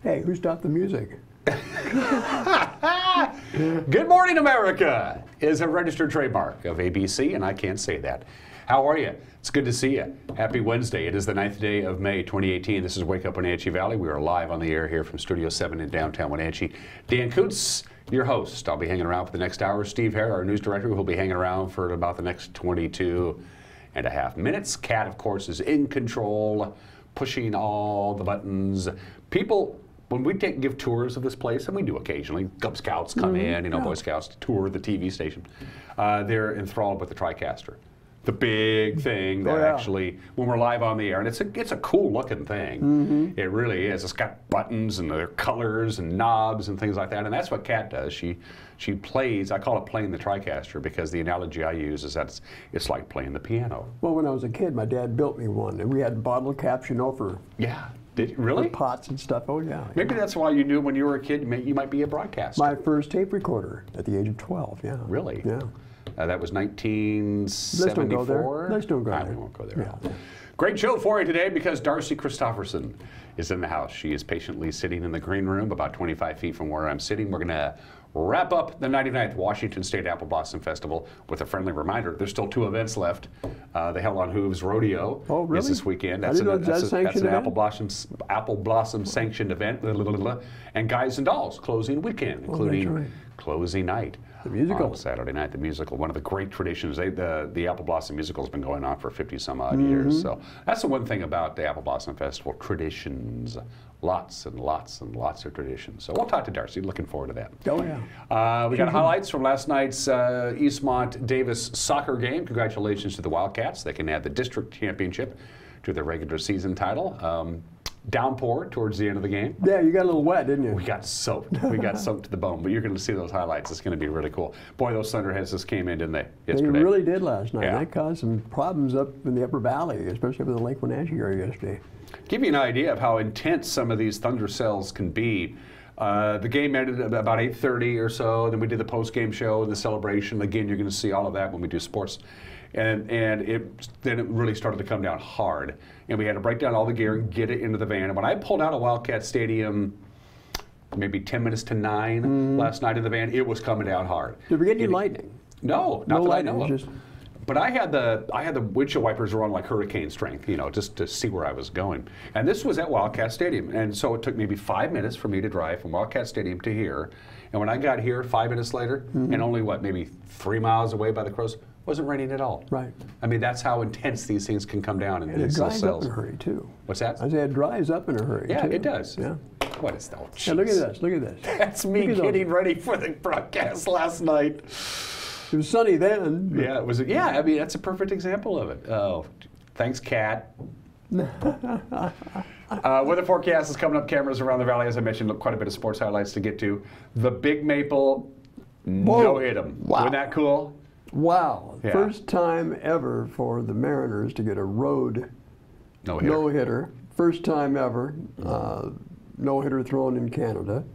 Hey, who stopped the music? Good morning, America is a registered trademark of ABC, and I can't say that. How are you? It's good to see you. Happy Wednesday. It is the 9th day of May, 2018. This is Wake Up Wenatchee Valley. We are live on the air here from Studio 7 in downtown Wenatchee. Dan Koontz, your host. I'll be hanging around for the next hour. Steve Hare, our news director, will be hanging around for about the next 22.5 minutes. Kat, of course, is in control, pushing all the buttons. People, when we give tours of this place, and we do occasionally, Cub Scouts come in, Boy Scouts to tour the TV station, they're enthralled with the TriCaster. The big thing that actually, when we're live on the air, and it's a cool looking thing. It really is. It's got buttons and their colors and knobs and things like that, and that's what Kat does. She plays, I call it playing the TriCaster, because the analogy I use is that it's like playing the piano. Well, when I was a kid, my dad built me one, and we had bottle caps, for really? pots and stuff. Oh, yeah. Maybe that's why you knew when you were a kid you might be a broadcaster. My first tape recorder at the age of 12, yeah. Really? Yeah. That was 1974. Let's don't go there. Let's don't go there. We won't go there. Yeah. Great show for you today because Darcy Christofferson is in the house. She is patiently sitting in the green room about 25 feet from where I'm sitting. We're going to wrap up the 99th Washington State Apple Blossom Festival with a friendly reminder. There's still 2 events left. The Hell on Hooves Rodeo is this weekend. That's an Apple Blossom sanctioned event. And Guys and Dolls closing weekend, including closing night. The musical. On Saturday night, the musical. One of the great traditions. The Apple Blossom musical has been going on for 50 some odd years. So that's the one thing about the Apple Blossom Festival, traditions. Lots and lots and lots of traditions. So we'll talk to Darcy. Looking forward to that. Oh, yeah. We got highlights from last night's Eastmont Davis soccer game. Congratulations to the Wildcats. They can add the district championship to their regular season title. Downpour towards the end of the game. Yeah, you got a little wet, didn't you? We got soaked. We got soaked to the bone. But you're going to see those highlights. It's going to be really cool. Boy, those Thunderheads just came in, didn't they, yesterday? They really did last night. Yeah. That caused some problems up in the Upper Valley, especially up in the Lake Wenatchee area yesterday. Give you an idea of how intense some of these thunder cells can be. The game ended at about 8:30 or so. Then we did the post-game show and the celebration. Again, you're going to see all of that when we do sports. And then it really started to come down hard. And we had to break down all the gear and get it into the van. And when I pulled out of Wildcat Stadium maybe 10 minutes to 9 last night in the van, it was coming down hard. Did we get any lightning? No, not that I know of. Just... But I had the windshield wipers on like hurricane strength, just to see where I was going. And this was at Wildcat Stadium. And so it took maybe 5 minutes for me to drive from Wildcat Stadium to here. And when I got here 5 minutes later, and only maybe 3 miles away by the crows, wasn't raining at all. Right. I mean, that's how intense these things can come down in these cells. It dries up in a hurry, too. What's that? I said it dries up in a hurry, Yeah, too. it does. Yeah. What is that? Oh, yeah, look at this. Look at this. That's me getting ready for the broadcast last night. It was sunny then. Yeah, it was. Yeah, I mean, that's a perfect example of it. Oh, thanks, Kat. Weather forecast is coming up. Cameras around the valley, as I mentioned. Quite a bit of sports highlights to get to. The Big Maple, no hit 'em. Wow. Wasn't that cool? Wow. Yeah. First time ever for the Mariners to get a road no-hitter. First time ever. No-hitter thrown in Canada.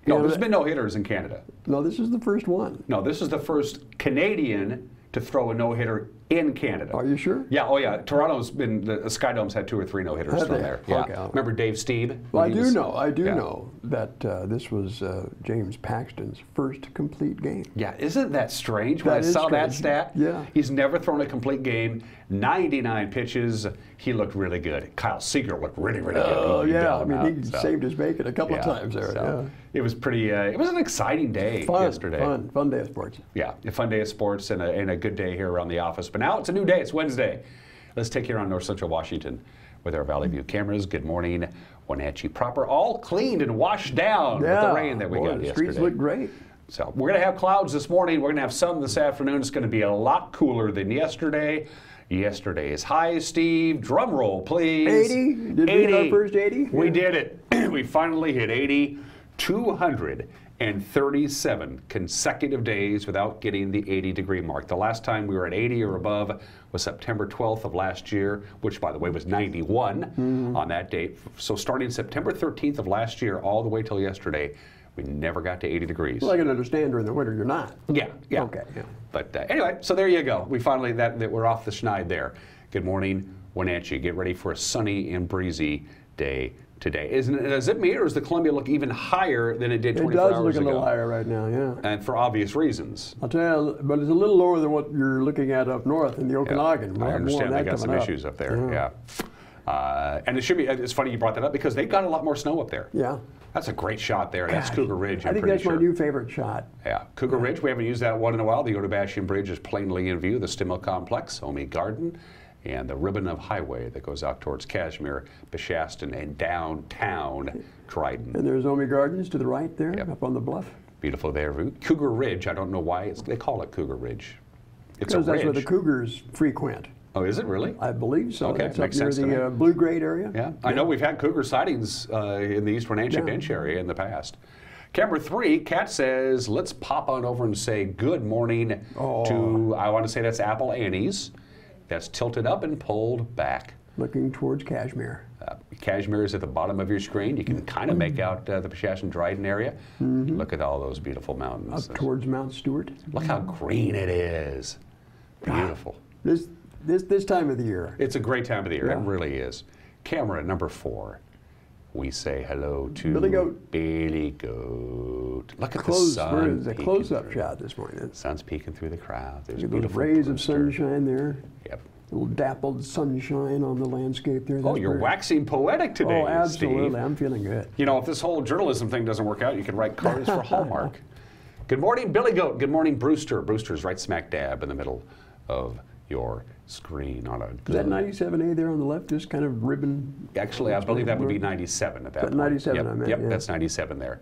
No, there's been no hitters in Canada. No, this is the first one. No, this is the first Canadian to throw a no-hitter in Canada. Are you sure? Yeah, oh yeah. Toronto's been, the Sky Dome's had 2 or 3 no-hitters thrown there. Yeah. Okay. Remember Dave Steeb? Well, I do know that this was James Paxton's first complete game. Yeah, isn't that strange when I saw that stat? Yeah. He's never thrown a complete game, 99 pitches. He looked really good. Kyle Seager looked really, really good. Oh, yeah. I mean, he saved his bacon a couple of times there. So it was pretty, it was an exciting day yesterday. Fun day of sports. Yeah, a fun day of sports and a good day here around the office. But now it's a new day. It's Wednesday. Let's take you around North Central Washington with our Valley View cameras. Good morning, Wenatchee proper. All cleaned and washed down with the rain that we got yesterday. The streets look great. So we're going to have clouds this morning. We're going to have sun this afternoon. It's going to be a lot cooler than yesterday. Yesterday's high, Steve. Drum roll, please. 80? Did we hit our first 80? We did it. We finally hit 80. 237 consecutive days without getting the 80-degree mark. The last time we were at 80 or above was September 12th of last year, which, by the way, was 91 on that date. So starting September 13th of last year all the way till yesterday, we never got to 80 degrees. Well, I can understand during the winter you're not. Yeah. Okay. Yeah. But anyway, so there you go. We finally, that we're off the schneid there. Good morning, Wenatchee. Get ready for a sunny and breezy day today. Does it mean, or does the Columbia look even higher than it did 24 hours ago? It does look a little higher right now, yeah. And for obvious reasons. I'll tell you, but it's a little lower than what you're looking at up north in the Okanagan. Yeah, I understand they got some issues up there, yeah. And it's funny you brought that up because they've got a lot more snow up there. Yeah. That's a great shot there. That's Cougar Ridge, I think that's my new favorite shot. Yeah. Cougar Ridge, we haven't used that one in a while. The Otobashian Bridge is plainly in view. The Stimmel Complex, Omi Garden, and the ribbon of highway that goes out towards Kashmir, Beshaston, and downtown Dryden. And there's Omi Gardens to the right there, up on the bluff. Beautiful there. Cougar Ridge, I don't know why they call it Cougar Ridge. It's because that's where the cougars frequent. Oh, is it really? I believe so. Okay, it's makes up near sense the Blue Grade area. Yeah, I know we've had cougar sightings in the East Wenatchee Bench area in the past. Camera 3, Kat says, let's pop on over and say good morning to, I want to say that's Apple Annie's. That's tilted up and pulled back. Looking towards Kashmir. Kashmir is at the bottom of your screen. You can kind of make out the Beshaston-Dryden area. Look at all those beautiful mountains. Up towards Mount Stewart. Look how green it is. Beautiful. This time of the year. It's a great time of the year. It really is. Camera number 4. We say hello to Billy Goat. Billy Goat. Look at the sun. It's a close-up shot this morning. Sun's peeking through the crowd. There's beautiful rays of sunshine there. Yep. A little dappled sunshine on the landscape there. Oh, you're waxing poetic today, Oh, absolutely. Steve. I'm feeling good. You know, if this whole journalism thing doesn't work out, you can write cards for Hallmark. Good morning, Billy Goat. Good morning, Brewster. Brewster's right smack dab in the middle of your screen on a Is that 97A there on the left, just kind of ribbon? Actually, I believe that would be 97 at that point. 97, yep, I meant. Yep, that's 97 there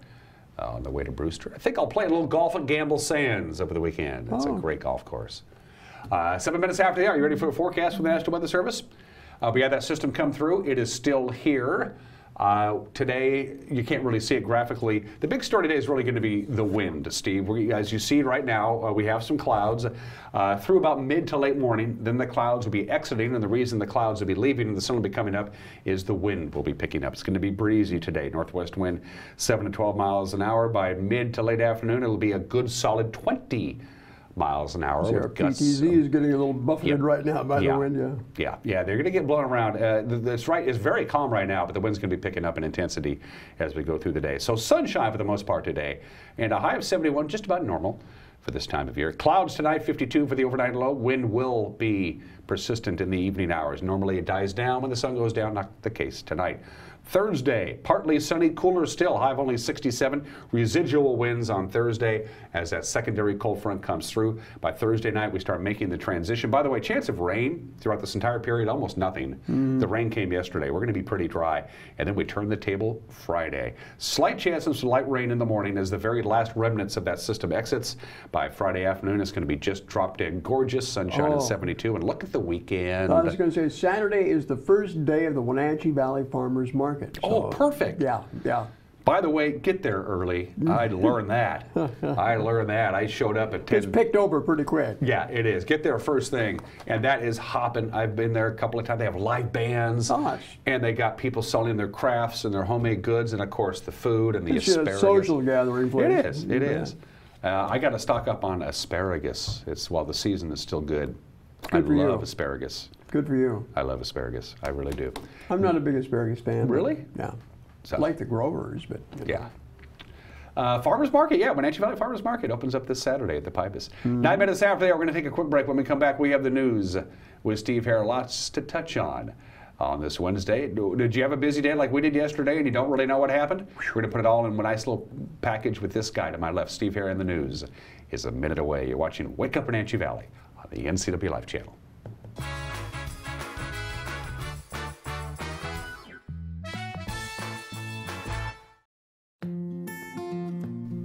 on the way to Brewster. I think I'll play a little golf at Gamble Sands over the weekend. It's a great golf course. 7 minutes after the hour, you ready for a forecast from the National Weather Service? We had that system come through. It is still here. Today, you can't really see it graphically. The big story today is really going to be the wind, Steve. As you see right now, we have some clouds through about mid to late morning. Then the clouds will be exiting, and the reason the clouds will be leaving and the sun will be coming up is the wind will be picking up. It's going to be breezy today. Northwest wind 7 to 12 miles an hour. By mid to late afternoon, it'll be a good solid 20 miles an hour. Our PTZ is getting a little buffeted right now by the wind, Yeah, they're going to get blown around. That's right. It's very calm right now, but the wind's going to be picking up in intensity as we go through the day. So sunshine for the most part today, and a high of 71, just about normal for this time of year. Clouds tonight, 52 for the overnight low. Wind will be persistent in the evening hours. Normally it dies down when the sun goes down. Not the case tonight. Thursday, partly sunny, cooler still, high of only 67. Residual winds on Thursday as that secondary cold front comes through. By Thursday night, we start making the transition. By the way, chance of rain throughout this entire period, almost nothing. The rain came yesterday. We're going to be pretty dry. And then we turn the table Friday. Slight chance of some light rain in the morning as the very last remnants of that system exits. By Friday afternoon, it's going to be just drop dead gorgeous, sunshine at 72. And look at the weekend. I was going to say, Saturday is the first day of the Wenatchee Valley Farmers Market. Oh, perfect. Yeah. By the way, get there early. I learned that. I showed up at 10. It's picked over pretty quick. Yeah, it is. Get there first thing. And that is hopping. I've been there a couple of times. They have live bands. Gosh. And they got people selling their crafts and their homemade goods and, of course, the food and the asparagus. It's a social gathering place. It is. I got to stock up on asparagus. It's while the season is still good. I love asparagus. Good for you. I love asparagus. I really do. I'm not a big asparagus fan. Really? Yeah. So, I like the growers, but yeah. Farmers Market, Wenatchee Valley Farmers Market opens up this Saturday at the Pipus. 9 minutes after that, we're going to take a quick break. When we come back, we have the news with Steve Hare. Lots to touch on this Wednesday. Did you have a busy day like we did yesterday and you don't really know what happened? We're going to put it all in a nice little package with this guy to my left. Steve Hare in the news is a minute away. You're watching Wake Up Wenatchee Valley on the NCW Life channel.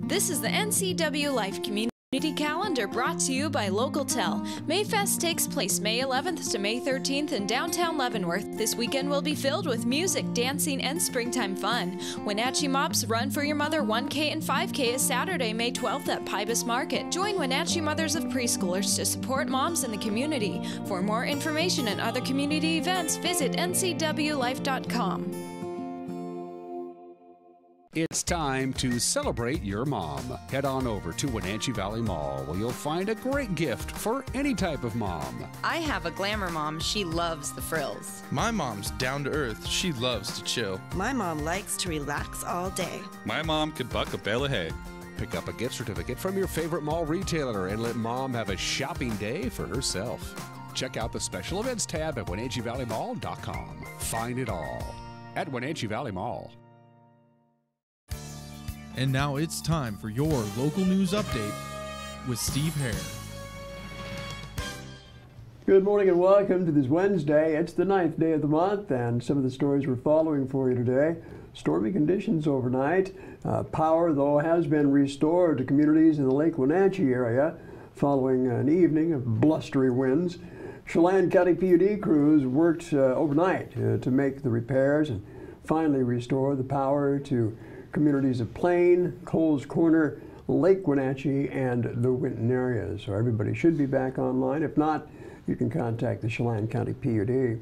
This is the NCW Life Community Calendar brought to you by Local Tel. Mayfest takes place May 11th to May 13th in downtown Leavenworth. This weekend will be filled with music, dancing, and springtime fun. Wenatchee Mops Run for Your Mother 1K and 5K is Saturday, May 12th at Pybus Market. Join Wenatchee mothers of preschoolers to support moms in the community. For more information and other community events, visit ncwlife.com. It's time to celebrate your mom. Head on over to Wenatchee Valley Mall where you'll find a great gift for any type of mom. I have a glamour mom. She loves the frills. My mom's down to earth. She loves to chill. My mom likes to relax all day. My mom could buck a bale of hay. Pick up a gift certificate from your favorite mall retailer and let mom have a shopping day for herself. Check out the special events tab at WenatcheeValleyMall.com. Find it all at Wenatchee Valley Mall. And now it's time for your local news update with Steve Hare. Good morning and welcome to this Wednesday. It's the 9th day of the month, and some of the stories we're following for you today. Stormy conditions overnight. Power, though, has been restored to communities in the Lake Wenatchee area following an evening of blustery winds. Chelan County PUD crews worked overnight to make the repairs and finally restore the power to communities of Plain, Coles Corner, Lake Wenatchee, and the Winton areas. So everybody should be back online. If not, you can contact the Chelan County PUD.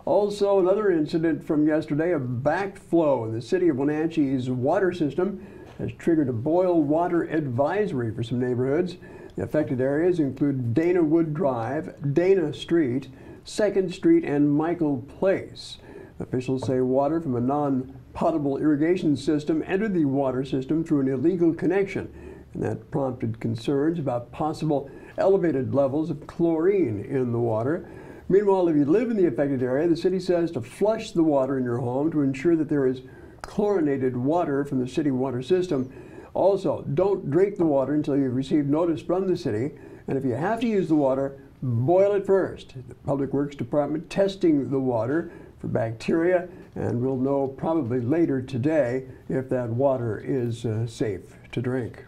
Also, another incident from yesterday, a backflow in the city of Wenatchee's water system has triggered a boil water advisory for some neighborhoods. The affected areas include Dana Wood Drive, Dana Street, 2nd Street, and Michael Place. Officials say water from a non-potable irrigation system entered the water system through an illegal connection, and that prompted concerns about possible elevated levels of chlorine in the water. Meanwhile, if you live in the affected area, the city says to flush the water in your home to ensure that there is chlorinated water from the city water system. Also, don't drink the water until you've received notice from the city, and if you have to use the water, boil it first. The Public Works Department testing the water for bacteria, and we'll know probably later today if that water is safe to drink.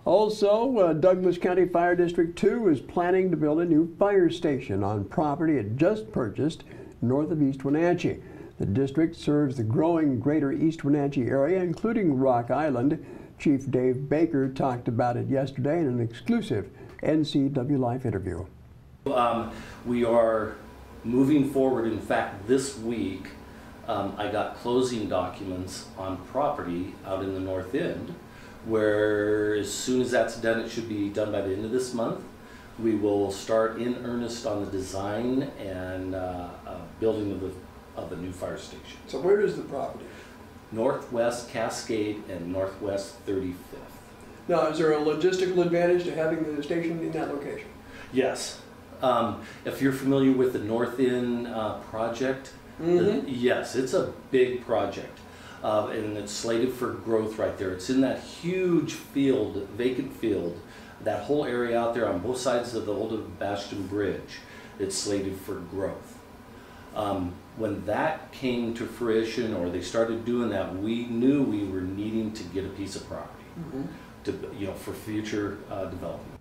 Also, Douglas County Fire District 2 is planning to build a new fire station on property it just purchased north of East Wenatchee. The district serves the growing greater East Wenatchee area, including Rock Island. Chief Dave Baker talked about it yesterday in an exclusive NCW Life interview. We are moving forward. In fact, this week I got closing documents on property out in the North End, where as soon as that's done, it should be done by the end of this month. We will start in earnest on the design and building of a new fire station. So where is the property? Northwest Cascade and Northwest 35th. Now, is there a logistical advantage to having the station in that location? Yes. If you're familiar with the North End project, yes, it's a big project. And it's slated for growth right there. It's in that huge field, vacant field, that whole area out there on both sides of the old Bastion Bridge. It's slated for growth. When that came to fruition, or they started doing that, we knew we were needing to get a piece of property to, for future development.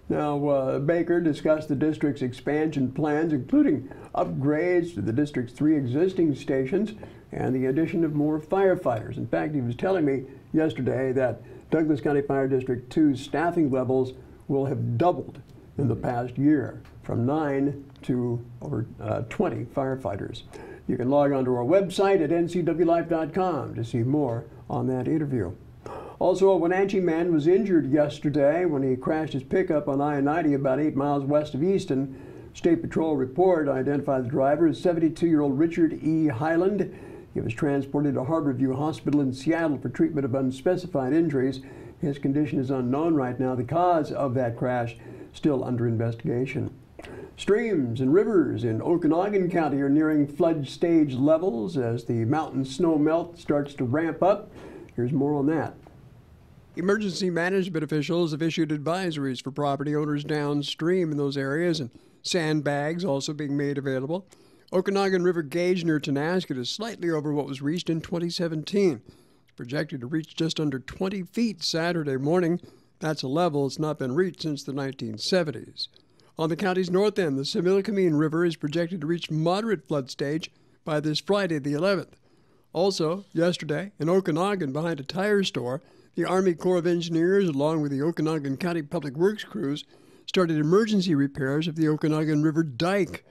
Now, Baker discussed the district's expansion plans, including upgrades to the district's 3 existing stations and the addition of more firefighters. In fact, he was telling me yesterday that Douglas County Fire District 2's staffing levels will have doubled in the past year, from 9 to over 20 firefighters. You can log on to our website at ncwlife.com to see more on that interview. Also, a Wenatchee man was injured yesterday when he crashed his pickup on I-90 about 8 miles west of Easton. State Patrol report identified the driver as 72-year-old Richard E. Highland. He was transported to Harborview Hospital in Seattle for treatment of unspecified injuries. His condition is unknown right now. The cause of that crash still under investigation. Streams and rivers in Okanogan County are nearing flood stage levels as the mountain snow melt starts to ramp up. Here's more on that. Emergency management officials have issued advisories for property owners downstream in those areas, and sandbags also being made available. Okanogan River gauge near Tonasket is slightly over what was reached in 2017. It's projected to reach just under 20 feet Saturday morning. That's a level that's not been reached since the 1970s. On the county's north end, the Similkameen River is projected to reach moderate flood stage by this Friday, the 11th. Also, yesterday, in Okanogan, behind a tire store, the Army Corps of Engineers, along with the Okanogan County Public Works crews, started emergency repairs of the Okanogan River dike.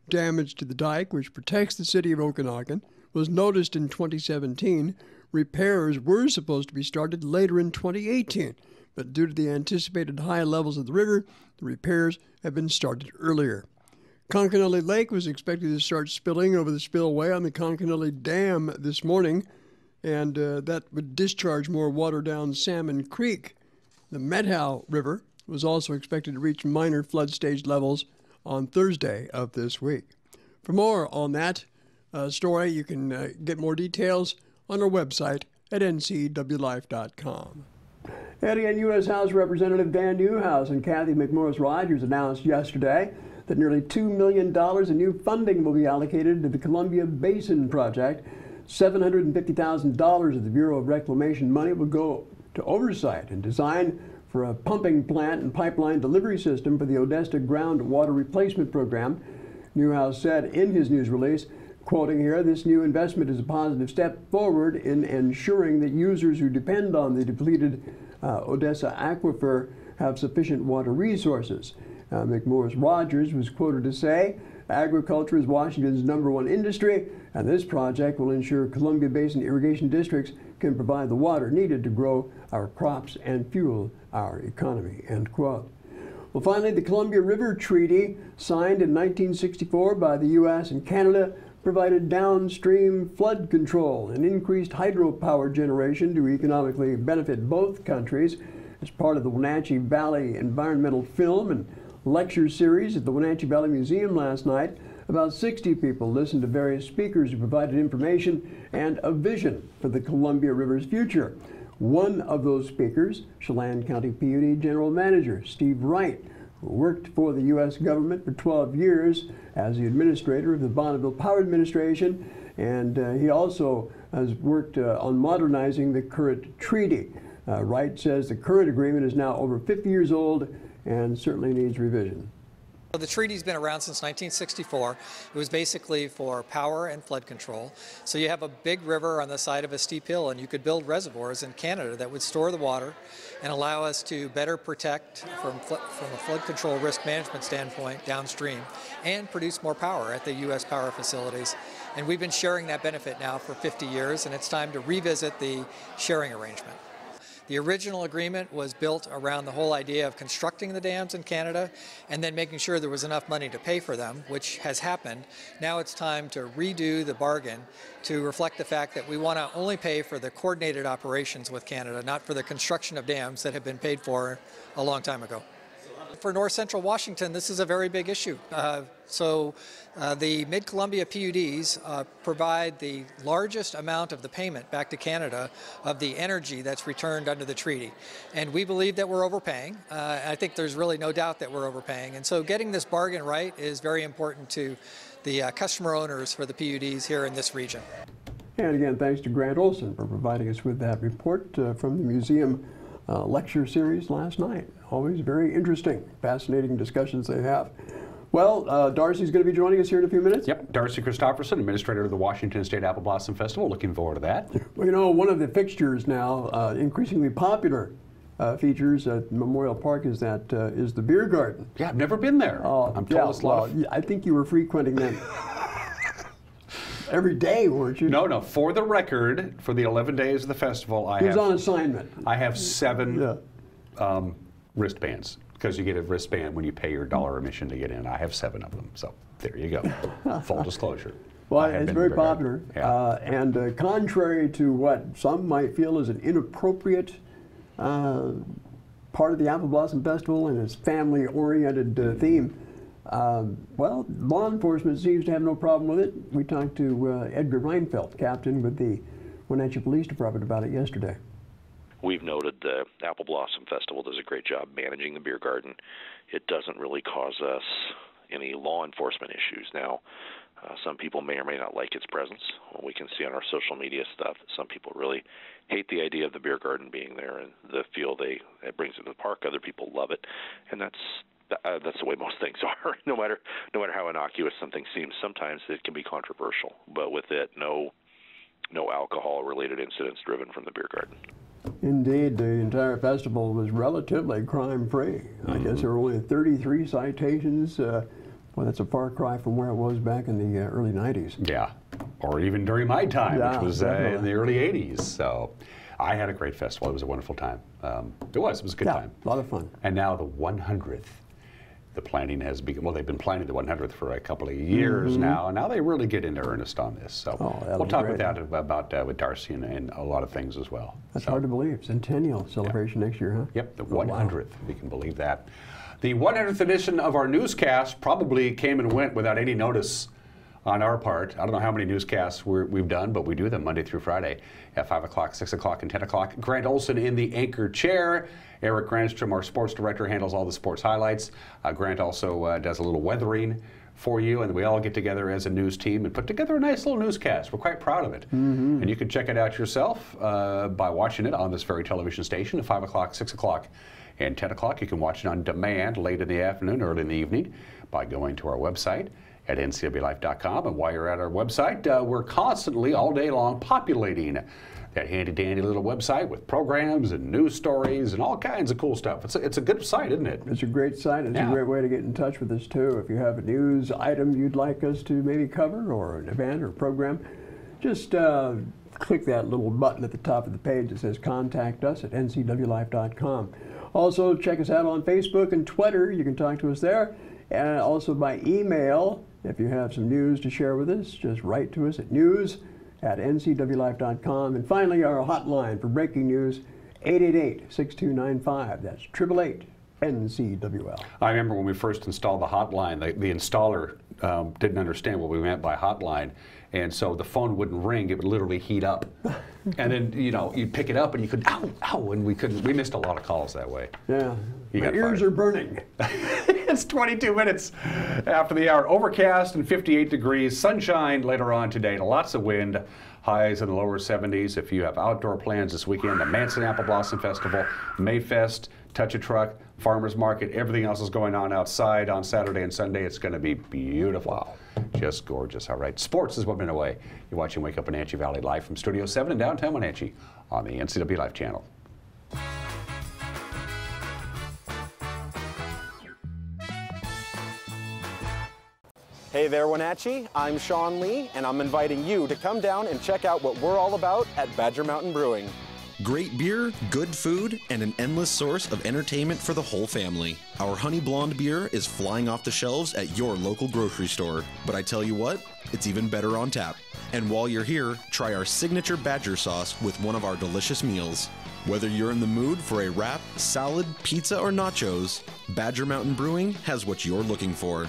Damage to the dike, which protects the city of Okanogan, was noticed in 2017. repairs were supposed to be started later in 2018, but due to the anticipated high levels of the river, the repairs have been started earlier. Conconully Lake was expected to start spilling over the spillway on the Conconully Dam this morning, and that would discharge more water down Salmon Creek. The Methow River was also expected to reach minor flood stage levels on Thursday of this week. For more on that story, you can get more details on our website at ncwlife.com. And again, U.S. House Representative Dan Newhouse and Kathy McMorris Rogers announced yesterday that nearly $2 million in new funding will be allocated to the Columbia Basin Project. $750,000 of the Bureau of Reclamation money will go to oversight and design for a pumping plant and pipeline delivery system for the Odessa groundwater replacement program. Newhouse said in his news release, quoting here, "This new investment is a positive step forward in ensuring that users who depend on the depleted Odessa aquifer have sufficient water resources." McMorris Rogers was quoted to say, "Agriculture is Washington's #1 industry, and this project will ensure Columbia Basin irrigation districts can provide the water needed to grow our crops and fuel our economy," end quote. Well, finally, the Columbia River Treaty, signed in 1964 by the U.S. and Canada, provided downstream flood control and increased hydropower generation to economically benefit both countries. As part of the Wenatchee Valley Environmental Film and Lecture Series at the Wenatchee Valley Museum last night, about 60 people listened to various speakers who provided information and a vision for the Columbia River's future. One of those speakers, Chelan County PUD General Manager Steve Wright, who worked for the U.S. government for 12 years as the administrator of the Bonneville Power Administration, and he also has worked on modernizing the current treaty. Wright says the current agreement is now over 50 years old and certainly needs revision. The treaty's been around since 1964. It was basically for power and flood control. So you have a big river on the side of a steep hill, and you could build reservoirs in Canada that would store the water and allow us to better protect from a flood control risk management standpoint downstream and produce more power at the U.S. power facilities. And we've been sharing that benefit now for 50 years, and it's time to revisit the sharing arrangement. The original agreement was built around the whole idea of constructing the dams in Canada and then making sure there was enough money to pay for them, which has happened. Now it's time to redo the bargain to reflect the fact that we want to only pay for the coordinated operations with Canada, not for the construction of dams that have been paid for a long time ago. For North Central Washington, this is a very big issue. The Mid-Columbia PUDs provide the largest amount of the payment back to Canada of the energy that's returned under the treaty. And we believe that we're overpaying. I think there's really no doubt that we're overpaying. And so getting this bargain right is very important to the customer owners for the PUDs here in this region. And again, thanks to Grant Olson for providing us with that report from the museum lecture series last night. Always very interesting, fascinating discussions they have. Well, Darcy's going to be joining us here in a few minutes. Yep, Darcy Christopherson, administrator of the Washington State Apple Blossom Festival. Looking forward to that. Well, you know, one of the fixtures now, increasingly popular features at Memorial Park is the beer garden. Yeah, I've never been there. I'm told it's lovely. I think you were frequenting that every day, weren't you? No. For the record, for the 11 days of the festival, He was on assignment. I have 7 wristbands, because you get a wristband when you pay your $1 admission to get in. I have 7 of them, so there you go. Full disclosure. Well, it's very popular, and contrary to what some might feel is an inappropriate part of the Apple Blossom Festival and its family-oriented theme, well, law enforcement seems to have no problem with it. We talked to Edgar Reinfeldt, captain with the Wenatchee Police Department, about it yesterday. We've noted the Apple Blossom Festival does a great job managing the beer garden. It doesn't really cause us any law enforcement issues. Now, some people may or may not like its presence. Well, we can see on our social media stuff that some people really hate the idea of the beer garden being there and the feel it brings to the park. Other people love it, and that's the way most things are. No matter how innocuous something seems, sometimes it can be controversial. But with it, no alcohol-related incidents driven from the beer garden. Indeed, the entire festival was relatively crime-free. I guess there were only 33 citations. Well, that's a far cry from where it was back in the early 90s. Yeah. or even during my time, Yeah, which was in the early 80s. So I had a great festival. It was a wonderful time. It was a good time. A lot of fun. And now the 100th. The planning has begun. Well, they've been planning the 100th for a couple of years now, and now they really get into earnest on this. So we'll talk about with Darcy and a lot of things as well. That's hard to believe. Centennial celebration next year, huh? Yep, the 100th. If you can believe that. The 100th edition of our newscast probably came and went without any notice on our part. I don't know how many newscasts we've done, but we do them Monday through Friday at 5 o'clock, 6 o'clock, and 10 o'clock. Grant Olson in the anchor chair. Eric Granstrom, our sports director, handles all the sports highlights. Grant also does a little weathering for you, and we all get together as a news team and put together a nice little newscast. We're quite proud of it. And you can check it out yourself by watching it on this very television station at 5 o'clock, 6 o'clock, and 10 o'clock. You can watch it on demand late in the afternoon, early in the evening by going to our website at ncwlife.com. And while you're at our website, we're constantly, all day long, populating that handy-dandy little website with programs and news stories and all kinds of cool stuff. It's a good site, isn't it? It's a great site. It's a great way to get in touch with us, too. If you have a news item you'd like us to maybe cover, or an event or program, just click that little button at the top of the page that says Contact Us at ncwlife.com. Also, check us out on Facebook and Twitter. You can talk to us there. And also by email, if you have some news to share with us, just write to us at news@ncwlife.com. And finally, our hotline for breaking news, 888-6295. That's 888-NCWL. I remember when we first installed the hotline, the installer didn't understand what we meant by hotline. And so the phone wouldn't ring, it would literally heat up. And then, you'd pick it up and you could, ow, and we missed a lot of calls that way. Yeah, my ears are burning. It's 22 minutes after the hour. Overcast and 58 degrees, sunshine later on today, lots of wind, highs in the lower 70s. If you have outdoor plans this weekend, the Manson Apple Blossom Festival, Mayfest, Touch a Truck, Farmers Market, everything else is going on outside on Saturday and Sunday. It's going to be beautiful. Wow. Just gorgeous. All right. Sports is what been away. You're watching Wake Up Wenatchee Valley live from Studio 7 in downtown Wenatchee on the NCW Life channel. Hey there, Wenatchee. I'm Sean Lee, and I'm inviting you to come down and check out what we're all about at Badger Mountain Brewing. Great beer, good food, and an endless source of entertainment for the whole family. Our Honey Blonde beer is flying off the shelves at your local grocery store. But I tell you what, it's even better on tap. And while you're here, try our signature Badger sauce with one of our delicious meals. Whether you're in the mood for a wrap, salad, pizza, or nachos, Badger Mountain Brewing has what you're looking for.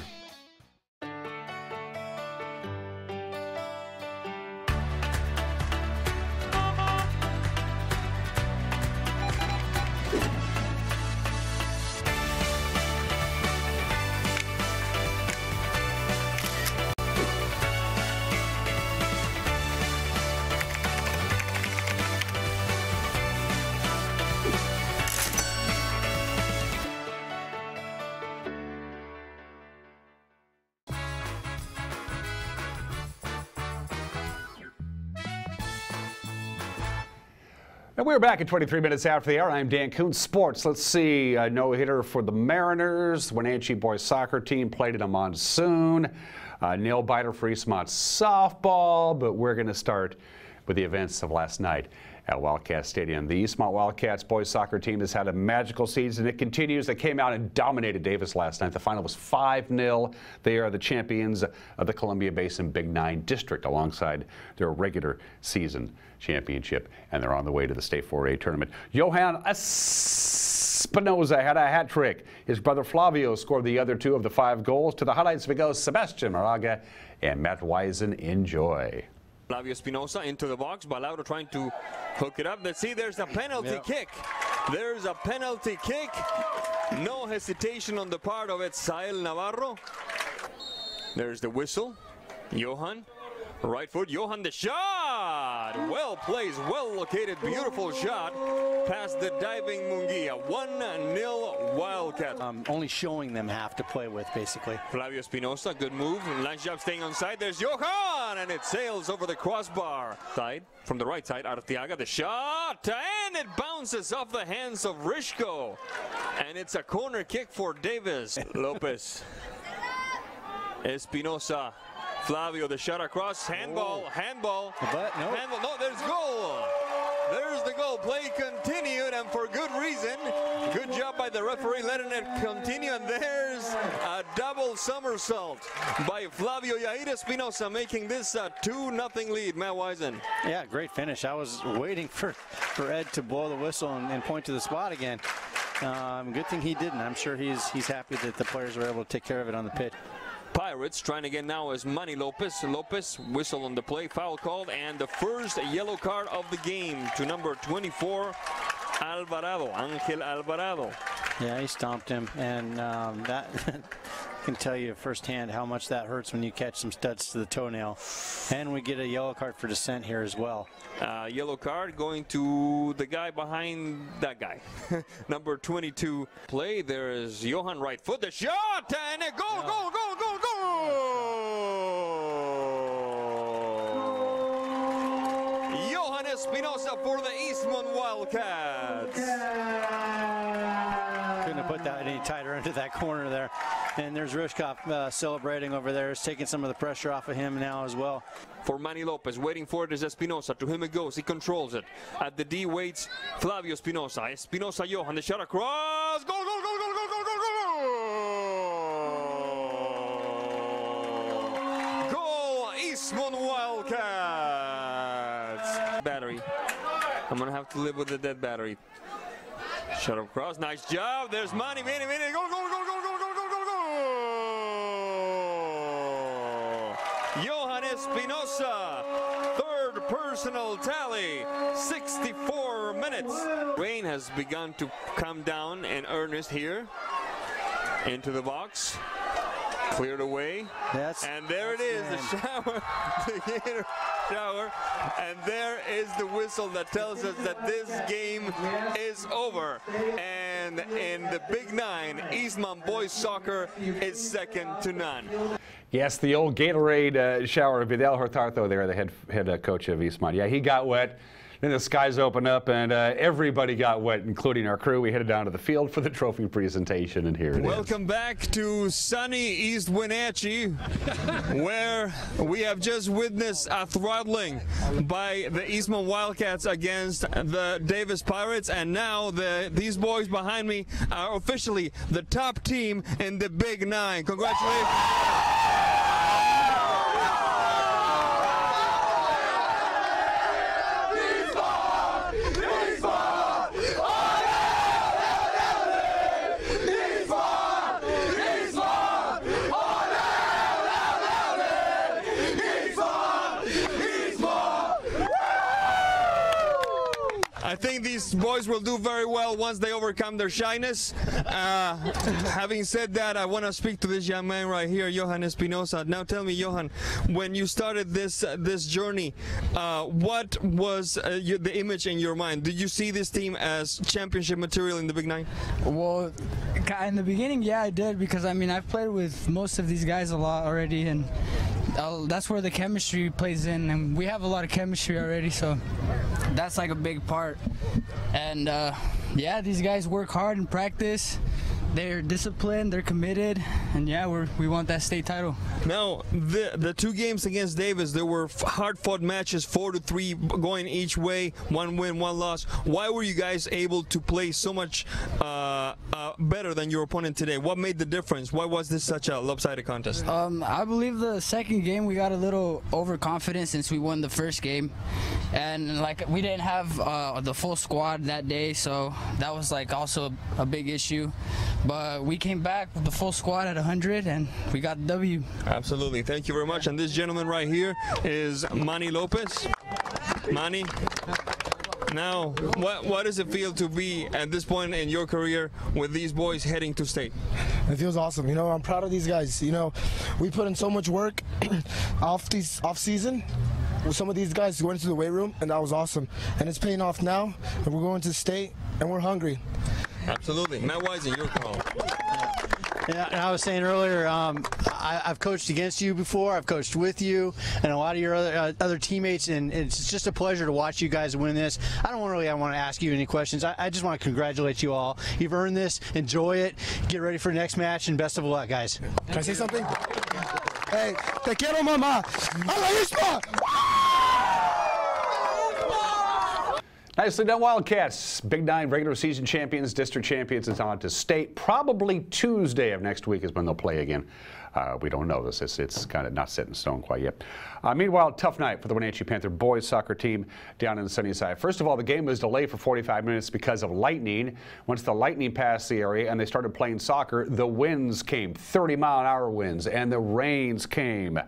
And we're back at 23 minutes after the hour. I'm Dan Kuhn. Sports. Let's see. A no-hitter for the Mariners. Wenatchee boys soccer team played in a monsoon. Nail-biter for Eastmont softball. But we're going to start with the events of last night at Wildcat Stadium. The Eastmont Wildcats boys soccer team has had a magical season. It continues. They came out and dominated Davis last night. The final was 5-0. They are the champions of the Columbia Basin Big 9 District alongside their regular season championship, and they're on the way to the State 4A tournament. Johan Espinoza had a hat trick. His brother Flavio scored the other 2 of the 5 goals. To the highlights we go. Sebastian Moraga and Matt Wisen. Enjoy. Flavio Espinoza into the box. Balauro trying to hook it up. Let's see, there's a penalty kick. There's a penalty kick. No hesitation on the part of Etzael Navarro. There's the whistle. Johan, right foot. Johan, the shot. Well placed, well located, beautiful shot past the diving Munguia. 1-0 Wildcat. Only showing them half to play with, basically. Flavio Espinoza, good move. Nice job staying on side. There's Johan, and it sails over the crossbar. Side, from the right side, Arteaga, the shot, and it bounces off the hands of Rishko. And it's a corner kick for Davis. Lopez. Espinoza Flavio, the shot across, handball. But no. Handball, no, there's goal. There's the goal. Play continued, and for good reason. Good job by the referee letting it continue, and there's a double somersault by Flavio Yair Espinosa, making this a 2-0 lead. Matt Wisen. Yeah, great finish. I was waiting for Ed to blow the whistle and point to the spot again. Good thing he didn't. I'm sure he's happy that the players were able to take care of it on the pitch. Pirates trying again now is Manny Lopez. Lopez, whistle on the play, foul called, and the first yellow card of the game to number 24, Alvarado, Angel Alvarado. Yeah, he stomped him, and that can tell you firsthand how much that hurts when you catch some studs to the toenail. And we get a yellow card for dissent here as well. Yellow card going to the guy behind that guy. Number 22 play. There is Johan right foot. The shot and a goal, goal, goal, goal, goal! Johan Espinosa for the Eastman Wildcats. Couldn't have put that any tighter into that corner there. And there's Rishkov celebrating over there. It's taking some of the pressure off of him now as well. For Manny Lopez, waiting for it is Espinosa. To him it goes. He controls it. At the D waits Flavio Espinosa. Espinosa Johan, the shot across. Goal, goal, goal, goal, goal, goal, goal, goal! Goal, Eastman Wildcats. Battery. I'm going to have to live with the dead battery. Shot across. Nice job. There's Manny. Goal, goal, goal, goal, goal, goal, goal, goal, goal, goal! Johan Espinosa, third personal tally, 64 minutes. Rain has begun to come down in earnest here. Into the box. Cleared away. And there it is, the shower. The Gator shower. And there is the whistle that tells us that this game is over. And in the Big Nine, Eastman boys soccer is second to none. Yes, the old Gatorade shower. Vidal Hurtado there, the head coach of Eastman. Yeah, he got wet. Then the skies opened up, and everybody got wet, including our crew. We headed down to the field for the trophy presentation, and here it is. Welcome back to sunny East Wenatchee, where we have just witnessed a throttling by the Eastman Wildcats against the Davis Pirates, and now these boys behind me are officially the top team in the Big Nine. Congratulations. I think these boys will do very well once they overcome their shyness. Having said that, I want to speak to this young man right here, Johan Espinosa. Now tell me, Johan, when you started this journey, what was the image in your mind? Did you see this team as championship material in the Big Nine? Well, in the beginning, yeah, I did, because I mean, I've played with most of these guys a lot already, and that's where the chemistry plays in, and we have a lot of chemistry already, so that's like a big part. And yeah, these guys work hard in practice. They're disciplined, they're committed, and yeah, we want that state title. Now, the two games against Davis, there were hard-fought matches, 4-3 going each way, 1 win, 1 loss. Why were you guys able to play so much better than your opponent today? What made the difference? Why was this such a lopsided contest? I believe the second game we got a little overconfident since we won the first game, and like we didn't have the full squad that day, so that was like also a big issue. But we came back with the full squad at 100, and we got the W. Absolutely. Thank you very much. And this gentleman right here is Manny Lopez. Manny, now, what does it feel to be at this point in your career with these boys heading to state? It feels awesome. You know, I'm proud of these guys. You know, we put in so much work off season. Some of these guys went to the weight room, and that was awesome. And it's paying off now, and we're going to state, and we're hungry. Absolutely. Matt Wisen, your call. Yeah, and I was saying earlier, I've coached against you before, I've coached with you, and a lot of your other teammates, and it's just a pleasure to watch you guys win this. I want to ask you any questions. I just want to congratulate you all. You've earned this. Enjoy it. Get ready for the next match, and best of luck, guys. Can I say something? Hey, te quiero, mamá. ¡A la Isma! Nicely done, Wildcats. Big Nine regular season champions, district champions, is on to state. Probably Tuesday of next week is when they'll play again. We don't know this. It's kind of not set in stone quite yet. Meanwhile, tough night for the Wenatchee Panther boys soccer team down in the Sunnyside. First of all, the game was delayed for 45 minutes because of lightning. Once the lightning passed the area and they started playing soccer, the winds came, 30-mile-an-hour winds, and the rains came.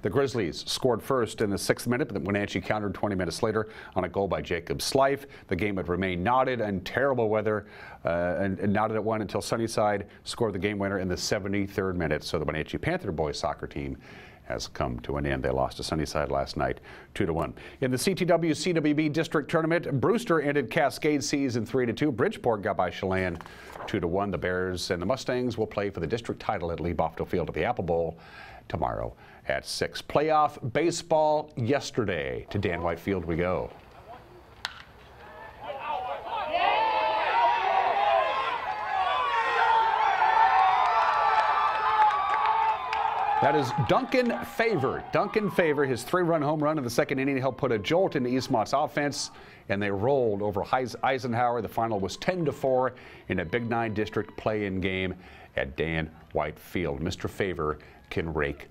The Grizzlies scored first in the 6th minute, but Wenatchee countered 20 minutes later on a goal by Jacob Slife. The game had remained knotted and terrible weather, and knotted at 1 until Sunnyside scored the game winner in the 73rd minute. So the Wenatchee Panther boys soccer team has come to an end. They lost to Sunnyside last night 2-1. In the CTW CWB district tournament, Brewster ended Cascade season 3-2. Bridgeport got by Chelan 2-1. The Bears and the Mustangs will play for the district title at Lee Bofto Field at the Apple Bowl tomorrow at 6. Playoff baseball yesterday. To Dan White Field we go. That is Duncan Favor. Duncan Favor, his 3-run home run in the 2nd inning helped put a jolt into Eastmont's offense, and they rolled over Eisenhower. The final was 10-4 in a Big Nine district play-in game at Dan White Field. Mr. Favor can rake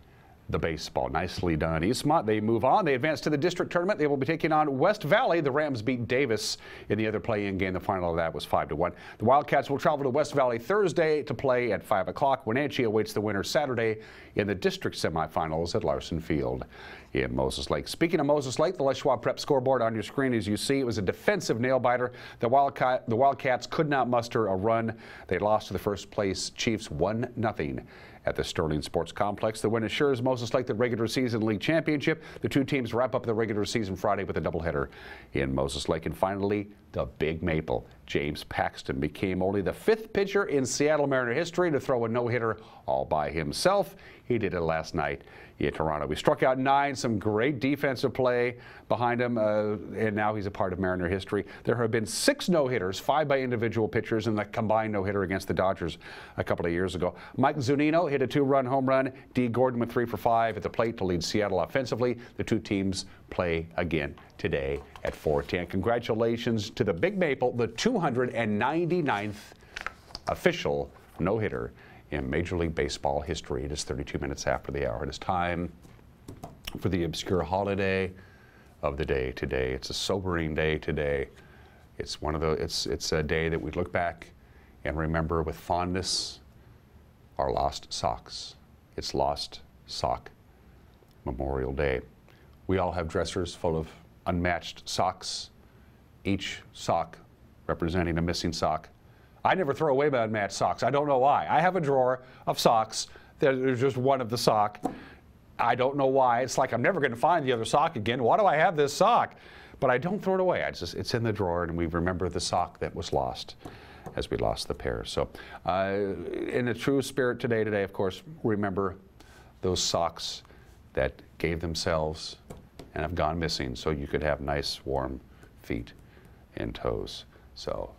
the baseball. Nicely done, Eastmont. They move on. They advance to the district tournament. They will be taking on West Valley. The Rams beat Davis in the other play-in game. The final of that was 5-1. The Wildcats will travel to West Valley Thursday to play at 5 o'clock. Wenatchee awaits the winner Saturday in the district semifinals at Larson Field in Moses Lake. Speaking of Moses Lake, the Les Schwab Prep scoreboard on your screen, as you see, it was a defensive nail-biter. The Wildcats could not muster a run. They lost to the first-place Chiefs 1-0. At the Sterling Sports Complex. The win assures Moses Lake the regular season league championship. The two teams wrap up the regular season Friday with a doubleheader in Moses Lake. And finally, the Big Maple. James Paxton became only the 5th pitcher in Seattle Mariner history to throw a no-hitter all by himself. He did it last night in Toronto. We struck out 9, some great defensive play behind him, and now he's a part of Mariner history. There have been 6 no-hitters, 5 by individual pitchers, and the combined no-hitter against the Dodgers a couple of years ago. Mike Zunino hit a 2-run home run. D. Gordon with 3 for 5 at the plate to lead Seattle offensively. The two teams play again today at 4:10. Congratulations to the Big Maple, the 299th official no-hitter in Major League Baseball history. It is 32 minutes after the hour. It is time for the obscure holiday of the day today. It's a sobering day today. It's one of the. It's a day that we look back and remember with fondness our lost socks. It's Lost Sock Memorial Day. We all have dressers full of unmatched socks, each sock representing a missing sock. I never throw away my unmatched socks. I don't know why. I have a drawer of socks. There's just one of the sock. I don't know why. It's like I'm never going to find the other sock again. Why do I have this sock? But I don't throw it away. It's in the drawer, and we remember the sock that was lost as we lost the pair. So in a true spirit today, of course, remember those socks that gave themselves and have gone missing so you could have nice, warm feet and toes. So.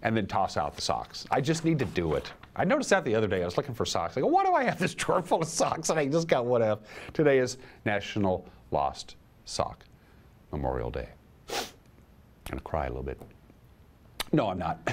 And then toss out the socks. I just need to do it. I noticed that the other day. I was looking for socks. I go, why do I have this drawer full of socks? And I just got one up. Today is National Lost Sock Memorial Day. I'm going to cry a little bit. No, I'm not.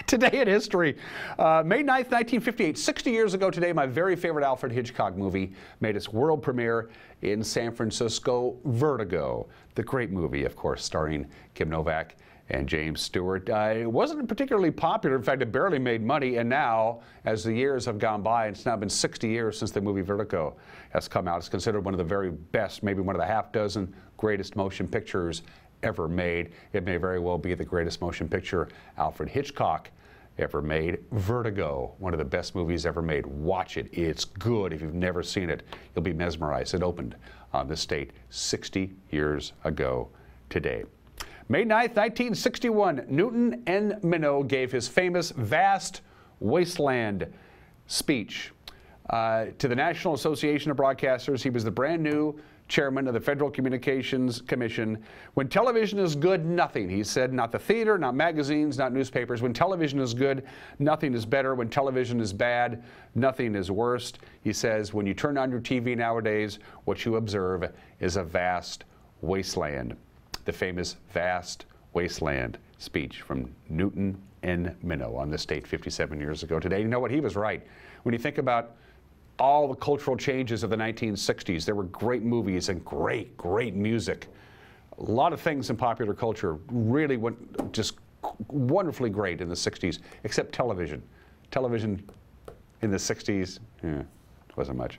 Today in history, May 9th, 1958, 60 years ago today, my very favorite Alfred Hitchcock movie made its world premiere in San Francisco, Vertigo. The great movie, of course, starring Kim Novak and James Stewart. It wasn't particularly popular. In fact, it barely made money. And now, as the years have gone by, it's now been 60 years since the movie Vertigo has come out. It's considered one of the very best, maybe one of the half-dozen greatest motion pictures ever made. It may very well be the greatest motion picture Alfred Hitchcock ever made. Vertigo, one of the best movies ever made. Watch it. It's good. If you've never seen it, you'll be mesmerized. It opened on this state 60 years ago today. May 9th, 1961, Newton N. Minow gave his famous Vast Wasteland speech to the National Association of Broadcasters. He was the brand new chairman of the Federal Communications Commission. When television is good, nothing, he said, not the theater, not magazines, not newspapers. When television is good, nothing is better. When television is bad, nothing is worse. He says, when you turn on your TV nowadays, what you observe is a vast wasteland. The famous vast wasteland speech from Newton N. Minow on this date 57 years ago today. You know what? He was right. When you think about all the cultural changes of the 1960s, there were great movies and great, great music. A lot of things in popular culture really went just wonderfully great in the 60s, except television. Television in the 60s, wasn't much.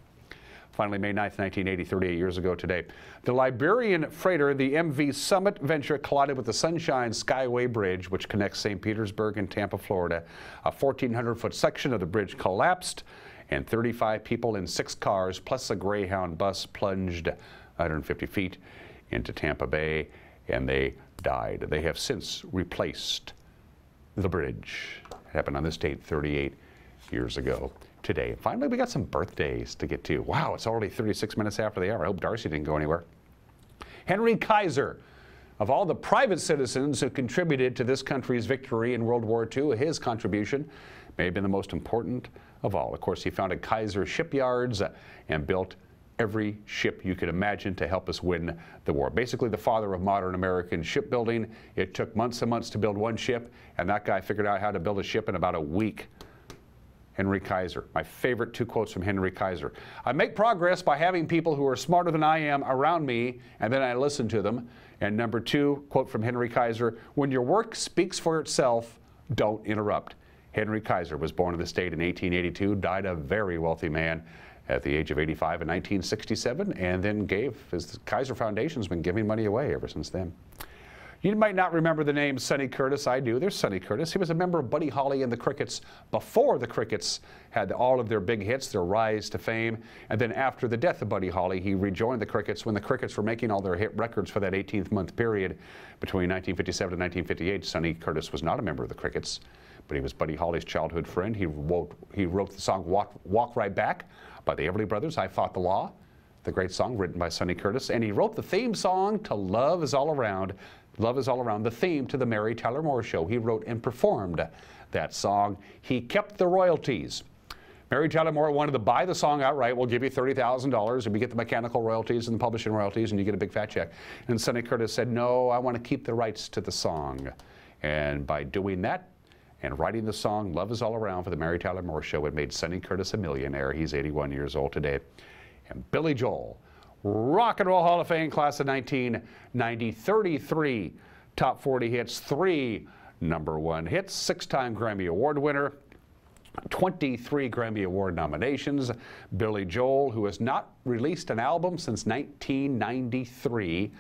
Finally, May 9th, 1980, 38 years ago today, the Liberian freighter, the MV Summit Venture, collided with the Sunshine Skyway Bridge, which connects St. Petersburg and Tampa, Florida. A 1,400-foot section of the bridge collapsed, and 35 people in 6 cars, plus a Greyhound bus, plunged 150 feet into Tampa Bay, and they died. They have since replaced the bridge. It happened on this date 38 years ago today. Finally, we got some birthdays to get to. Wow, it's already 36 minutes after the hour. I hope Darcy didn't go anywhere. Henry Kaiser. Of all the private citizens who contributed to this country's victory in World War II, his contribution may have been the most important of all. Of course, he founded Kaiser Shipyards and built every ship you could imagine to help us win the war. Basically, the father of modern American shipbuilding. It took months and months to build one ship, and that guy figured out how to build a ship in about a week. Henry Kaiser. My favorite 2 quotes from Henry Kaiser. I make progress by having people who are smarter than I am around me, and then I listen to them. And number 2, quote from Henry Kaiser, when your work speaks for itself, don't interrupt. Henry Kaiser was born in the state in 1882, died a very wealthy man at the age of 85 in 1967, and then his Kaiser Foundation's been giving money away ever since then. You might not remember the name Sonny Curtis. I do. There's Sonny Curtis. He was a member of Buddy Holly and the Crickets before the Crickets had all of their big hits, their rise to fame. And then after the death of Buddy Holly, he rejoined the Crickets when the Crickets were making all their hit records for that 18-month period. Between 1957 and 1958, Sonny Curtis was not a member of the Crickets, but he was Buddy Holly's childhood friend. He wrote the song Walk Right Back by the Everly Brothers, I Fought the Law, the great song written by Sonny Curtis. And he wrote the theme song to Love Is All Around. Love Is All Around, the theme to the Mary Tyler Moore Show. He wrote and performed that song. He kept the royalties. Mary Tyler Moore wanted to buy the song outright. We'll give you $30,000 and we get the mechanical royalties and the publishing royalties and you get a big fat check. And Sonny Curtis said, no, I want to keep the rights to the song. And by doing that and writing the song Love Is All Around for the Mary Tyler Moore Show, it made Sonny Curtis a millionaire. He's 81 years old today. And Billy Joel, Rock and Roll Hall of Fame class of 1990, 33 top 40 hits, 3 #1 hits, 6-time Grammy Award winner, 23 Grammy Award nominations. Billy Joel, who has not released an album since 1993.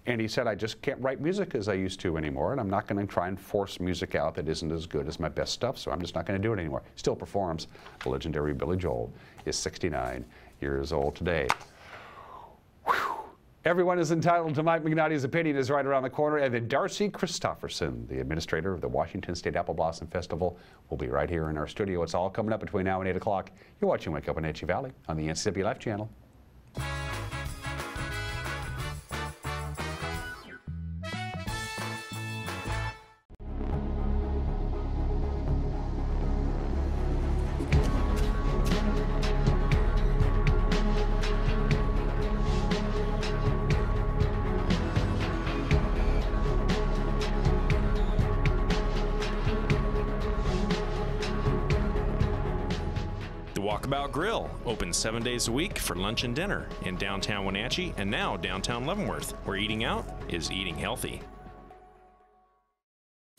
And he said, I just can't write music as I used to anymore, and I'm not going to try and force music out that isn't as good as my best stuff, so I'm just not going to do it anymore. Still performs. The legendary Billy Joel is 69 years old today. Everyone is entitled to Mike McNally's opinion is right around the corner. And then Darcy Christopherson, the administrator of the Washington State Apple Blossom Festival, will be right here in our studio. It's all coming up between now and 8 o'clock. You're watching Wake Up in Etche Valley on the NCW Life channel. Walkabout Grill, open 7 days a week for lunch and dinner in downtown Wenatchee and now downtown Leavenworth, where eating out is eating healthy.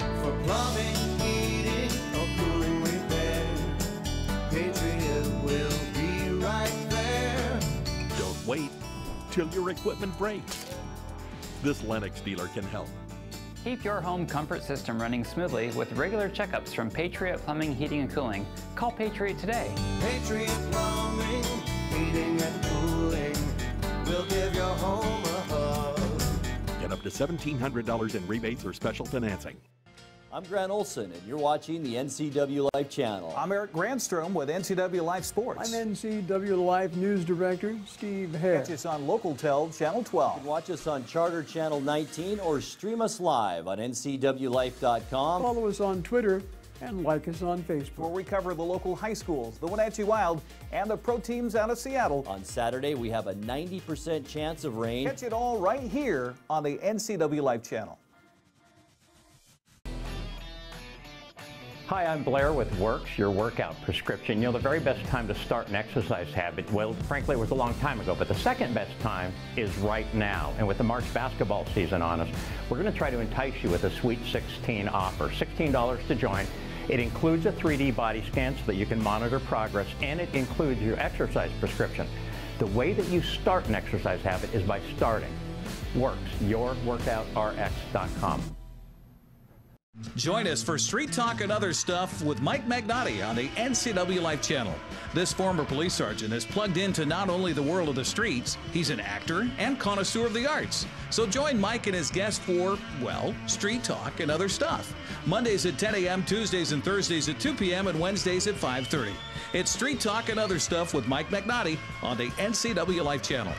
For plumbing, heating, or cooling repair, Patriot will be right there. Don't wait till your equipment breaks. This Lennox dealer can help. Keep your home comfort system running smoothly with regular checkups from Patriot Plumbing, Heating, and Cooling. Call Patriot today. Patriot Plumbing, Heating, and Cooling will give your home a hug. Get up to $1,700 in rebates or special financing. I'm Grant Olson, and you're watching the NCW Life channel. I'm Eric Grandstrom with NCW Life Sports. I'm NCW Life News Director Steve Hare. Catch us on Local Tel Channel 12. You can watch us on Charter Channel 19 or stream us live on ncwlife.com. Follow us on Twitter and like us on Facebook. Where we cover the local high schools, the Wenatchee Wild, and the pro teams out of Seattle. On Saturday, we have a 90% chance of rain. Catch it all right here on the NCW Life channel. Hi, I'm Blair with Works, your workout prescription. You know, the very best time to start an exercise habit, well, frankly, it was a long time ago, but the second best time is right now. And with the March basketball season on us, we're going to try to entice you with a Sweet 16 offer. $16 to join. It includes a 3D body scan so that you can monitor progress, and it includes your exercise prescription. The way that you start an exercise habit is by starting. Works, yourworkoutrx.com. Join us for Street Talk and Other Stuff with Mike Magnotti on the NCW Life channel. This former police sergeant is plugged into not only the world of the streets, he's an actor and connoisseur of the arts. So join Mike and his guest for, well, Street Talk and Other Stuff. Mondays at 10 a.m., Tuesdays and Thursdays at 2 p.m., and Wednesdays at 5:30. It's Street Talk and Other Stuff with Mike Magnotti on the NCW Life channel.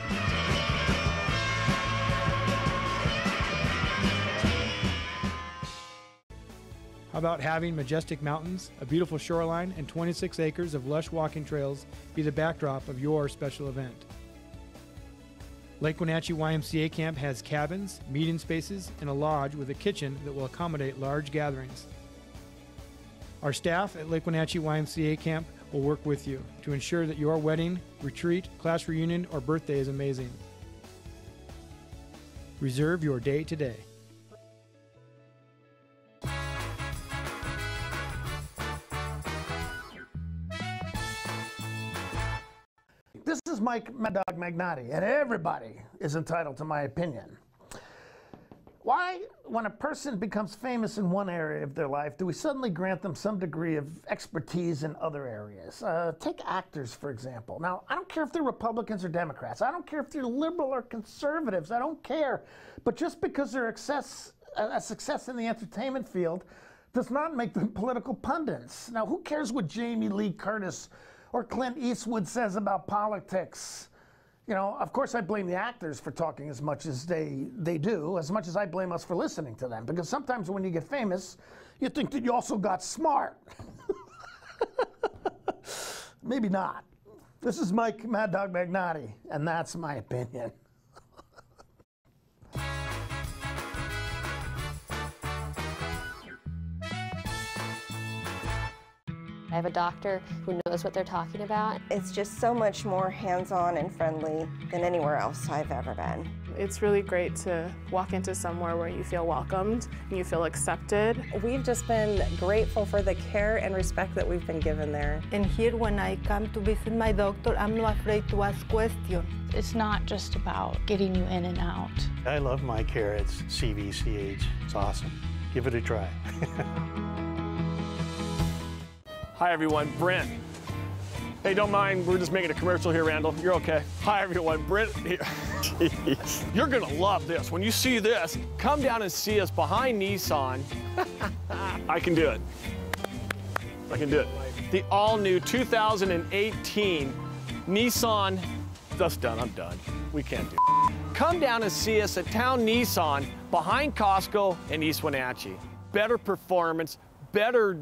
How about having majestic mountains, a beautiful shoreline, and 26 acres of lush walking trails be the backdrop of your special event? Lake Wenatchee YMCA Camp has cabins, meeting spaces, and a lodge with a kitchen that will accommodate large gatherings. Our staff at Lake Wenatchee YMCA Camp will work with you to ensure that your wedding, retreat, class reunion, or birthday is amazing. Reserve your day today. This is Mike Mad Dog Magnotti, and everybody is entitled to my opinion. Why, when a person becomes famous in one area of their life, do we suddenly grant them some degree of expertise in other areas? Take actors, for example. Now, I don't care if they're Republicans or Democrats. I don't care if they're liberal or conservatives. I don't care. But just because they're a success in the entertainment field does not make them political pundits. Now, who cares what Jamie Lee Curtis or Clint Eastwood says about politics? You know, of course I blame the actors for talking as much as they do, as much as I blame us for listening to them. Because sometimes when you get famous, you think that you also got smart. Maybe not. This is Mike Mad Dog Magnotti, and that's my opinion. I have a doctor who knows what they're talking about. It's just so much more hands-on and friendly than anywhere else I've ever been. It's really great to walk into somewhere where you feel welcomed and you feel accepted. We've just been grateful for the care and respect that we've been given there. And here when I come to visit my doctor, I'm not afraid to ask questions. It's not just about getting you in and out. I love my care at CVCH. It's awesome. Give it a try. Hi everyone, Brent. Hey, don't mind, we're just making a commercial here, Randall. You're okay. Hi everyone, Brent here. Jeez. You're gonna love this. When you see this, come down and see us behind Nissan. I can do it. I can do it. The all-new 2018 Nissan. That's done, I'm done. We can't do it. Come down and see us at Town Nissan behind Costco in East Wenatchee. Better performance, better.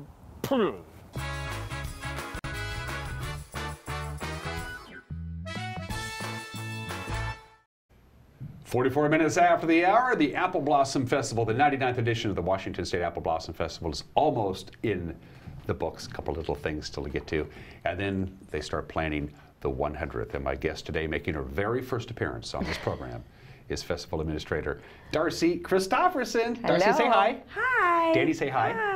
44 minutes after the hour, the Apple Blossom Festival, the 99th edition of the Washington State Apple Blossom Festival, is almost in the books. A couple little things still to get to. And then they start planning the 100th. And my guest today, making her very first appearance on this program, is Festival Administrator Darcy Christopherson. Hello. Darcy, say hi. Hi. Danny, say hi. Hi.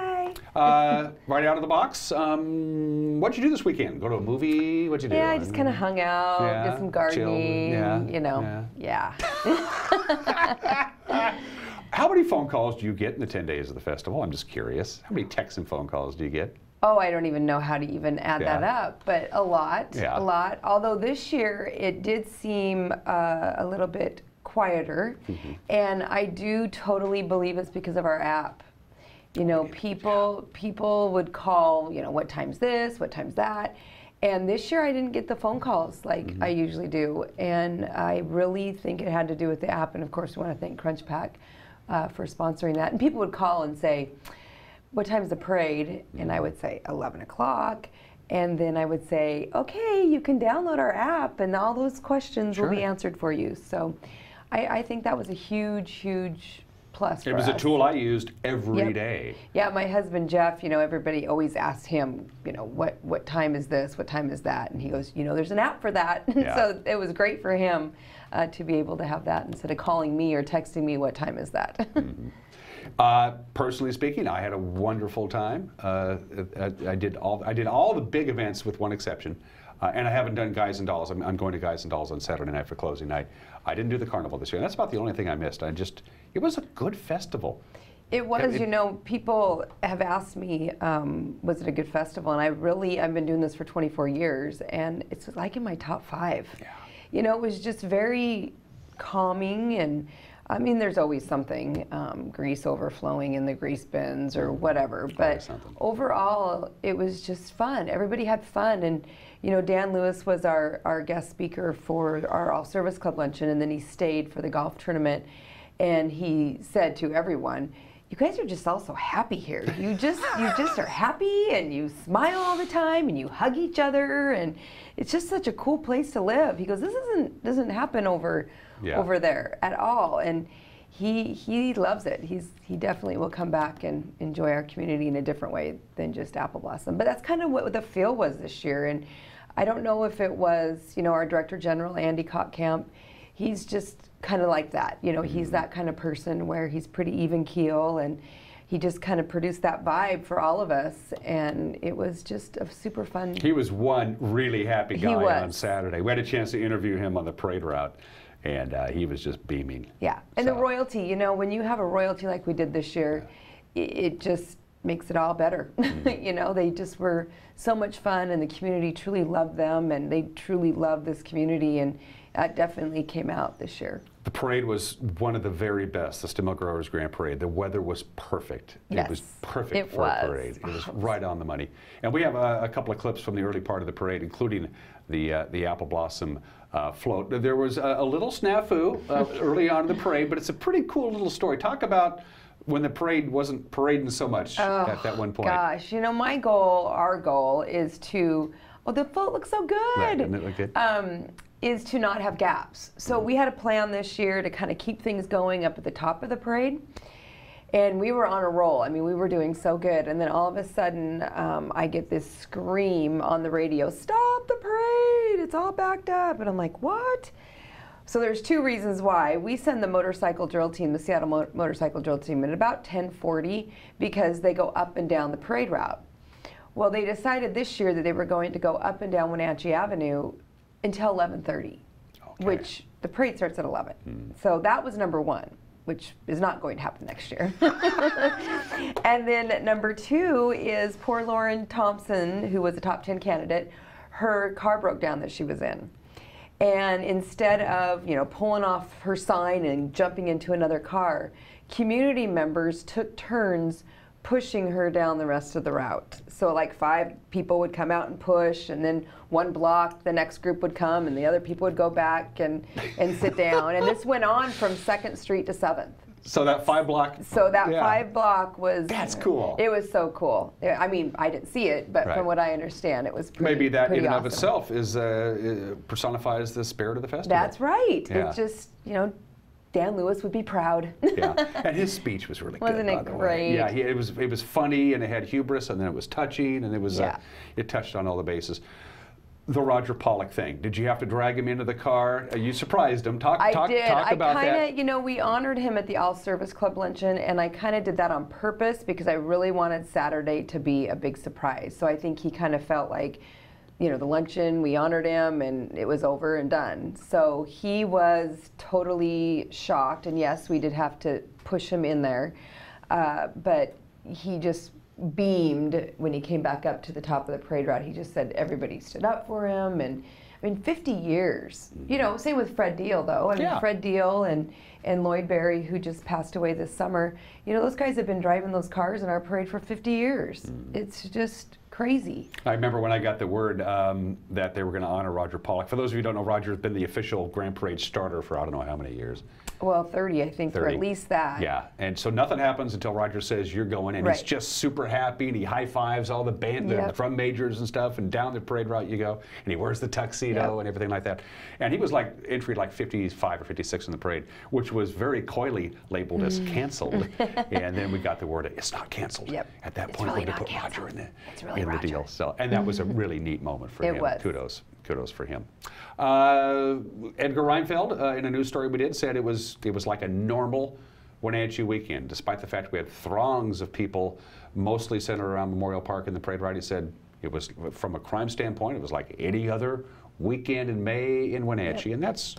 Right out of the box, what'd you do this weekend? Go to a movie? What'd you do? Yeah, I just kind of hung out, did some gardening, you know. Yeah. How many phone calls do you get in the 10 days of the festival? I'm just curious. How many texts and phone calls do you get? Oh, I don't even know how to even add that up, but a lot, Yeah. a lot. Although this year it did seem a little bit quieter, and I do totally believe it's because of our app. You know, people would call, you know, what time's this, what time's that. And this year I didn't get the phone calls like I usually do. And I really think it had to do with the app. And of course, we want to thank CrunchPack for sponsoring that. And people would call and say, what time's the parade? And I would say 11 o'clock. And then I would say, okay, you can download our app and all those questions will be answered for you. So I think that was a huge, huge plus for us. It was a tool I used every day. Yeah, my husband Jeff, you know, everybody always asked him, you know, what time is this, what time is that? And he goes, you know, there's an app for that. Yeah. So it was great for him to be able to have that instead of calling me or texting me, what time is that? Personally speaking, I had a wonderful time. I did all the big events with one exception. And I haven't done Guys and Dolls. I'm going to Guys and Dolls on Saturday night for closing night. I didn't do the carnival this year. And that's about the only thing I missed. It was a good festival. It was, you know, people have asked me, was it a good festival? And I've been doing this for 24 years, and it's like in my top 5. Yeah. You know, it was just very calming, and I mean, there's always something, grease overflowing in the grease bins or whatever, but overall, it was just fun. Everybody had fun, and you know, Dan Lewis was our guest speaker for our All Service Club luncheon, and then he stayed for the golf tournament, and he said to everyone, you guys are just all so happy here. You just are happy, and you smile all the time, and you hug each other, and it's just such a cool place to live. He goes, this doesn't happen over there at all, and he loves it. He definitely will come back and enjoy our community in a different way than just Apple Blossom. But that's kind of what the feel was this year, and I don't know if it was, you know, our Director General, Andy Kottkamp, he's just kind of like that. You know, he's that kind of person where he's pretty even keel, and he just kind of produced that vibe for all of us, and it was just a super fun. He was one really happy guy on Saturday. We had a chance to interview him on the parade route, and he was just beaming. Yeah, and the royalty, you know, when you have a royalty like we did this year, it just makes it all better. You know, they just were so much fun, and the community truly loved them, and they truly love this community, and that definitely came out this year. The parade was one of the very best, the Stem Milk Growers Grand Parade. The weather was perfect. Yes, it was perfect for a parade. It was right on the money. And we have a couple of clips from the early part of the parade, including the Apple Blossom float. There was a little snafu early on in the parade, but it's a pretty cool little story. Talk about when the parade wasn't parading so much at that one point. Gosh, you know, our goal is to, the float looks so good. Right, doesn't it look good? Is to not have gaps. So we had a plan this year to kind of keep things going up at the top of the parade. And we were on a roll. I mean, we were doing so good. And then all of a sudden, I get this scream on the radio, stop the parade, it's all backed up. And I'm like, what? So there's 2 reasons why. We send the motorcycle drill team, the Seattle motorcycle drill team, at about 10:40 because they go up and down the parade route. Well, they decided this year that they were going to go up and down Wenatchee Avenue until 11:30, which the parade starts at 11. So that was number 1, which is not going to happen next year. And then number 2 is poor Lauren Thompson, who was a top 10 candidate. Her car broke down that she was in. And instead of, you know, pulling off her sign and jumping into another car, community members took turns pushing her down the rest of the route. So like 5 people would come out and push, and then 1 block, the next group would come, and the other people would go back and sit down. And this went on from 2nd Street to 7th. So that 5 block? So that 5 block was... That's cool. It was so cool. I mean, I didn't see it, but from what I understand, it was pretty Maybe that in and awesome. of itself is personifies the spirit of the festival. That's right. Yeah. It's just, you know, Dan Lewis would be proud. Yeah, and his speech was really good. Wasn't it great? Yeah, it was funny, and it had hubris, and then it was touching, and it was it touched on all the bases. The Roger Pollock thing. Did you have to drag him into the car? You surprised him. Talk about that. You know, we honored him at the All Service Club luncheon, and I kind of did that on purpose because I really wanted Saturday to be a big surprise. So I think he kind of felt like, you know, the luncheon, we honored him, and it was over and done. So he was totally shocked, and yes, we did have to push him in there, but he just beamed when he came back up to the top of the parade route. He just said everybody stood up for him, and I mean, 50 years. You know, same with Fred Deal, though. I mean, Fred Deal and Lloyd Berry, who just passed away this summer, you know, those guys have been driving those cars in our parade for 50 years. It's just crazy. I remember when I got the word that they were going to honor Roger Pollock. For those of you who don't know, Roger has been the official Grand Parade starter for I don't know how many years. Well, 30, I think, 30. For at least that. Yeah, and so nothing happens until Roger says you're going, and he's just super happy, and he high-fives all the band, the drum majors and stuff, and down the parade route you go, and he wears the tuxedo and everything like that. And he was like entry like 55 or 56 in the parade, which was very coyly labeled as canceled. And then we got the word, it's not canceled. At that point, really we put Roger in really the deal. So, and that was a really neat moment for him. Was. Kudos for him. Edgar Reinfeld, in a news story we did, said it was like a normal Wenatchee weekend, despite the fact we had throngs of people, mostly centered around Memorial Park and the parade ride. He said it was, from a crime standpoint, it was like any other weekend in May in Wenatchee, and that's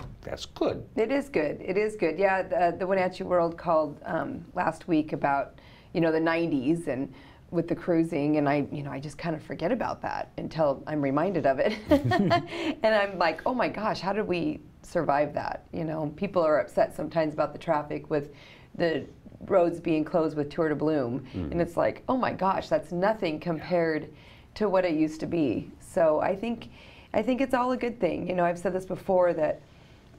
good. It is good. It is good. Yeah, the Wenatchee World called last week about, you know, the 90s and with the cruising, and I just kind of forget about that until I'm reminded of it. And I'm like, oh my gosh, how did we survive that? You know, people are upset sometimes about the traffic with the roads being closed with Tour de Bloom, and it's like, oh my gosh, that's nothing compared to what it used to be. So I think it's all a good thing. You know, I've said this before, that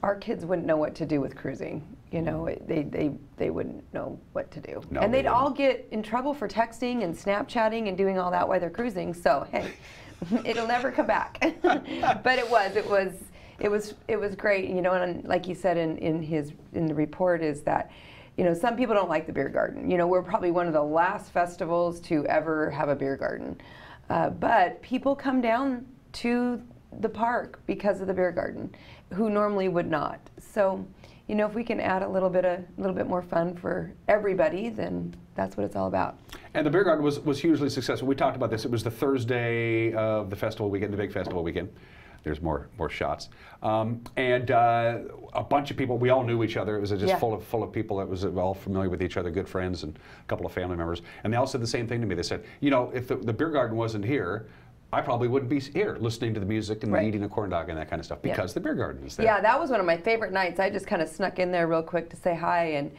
our kids wouldn't know what to do with cruising. You know, they wouldn't know what to do. No, and they'd all get in trouble for texting and Snapchatting and doing all that while they're cruising. So, hey, it'll never come back. But it was great. You know, and like you said in the report, is that, you know, some people don't like the beer garden. You know, we're probably one of the last festivals to ever have a beer garden. But people come down to the park because of the beer garden, who normally would not. So, you know, if we can add a little bit more fun for everybody, then that's what it's all about. And the beer garden was hugely successful. We talked about this. It was the Thursday of the festival weekend, the big festival weekend. There's more shots. And a bunch of people, we all knew each other. It was just full of people that was all familiar with each other, good friends, and a couple of family members. And they all said the same thing to me. They said, you know, if the beer garden wasn't here, I probably wouldn't be here listening to the music and eating a corn dog and that kind of stuff, because the beer garden is there. Yeah, that was one of my favorite nights. I just kind of snuck in there real quick to say hi, and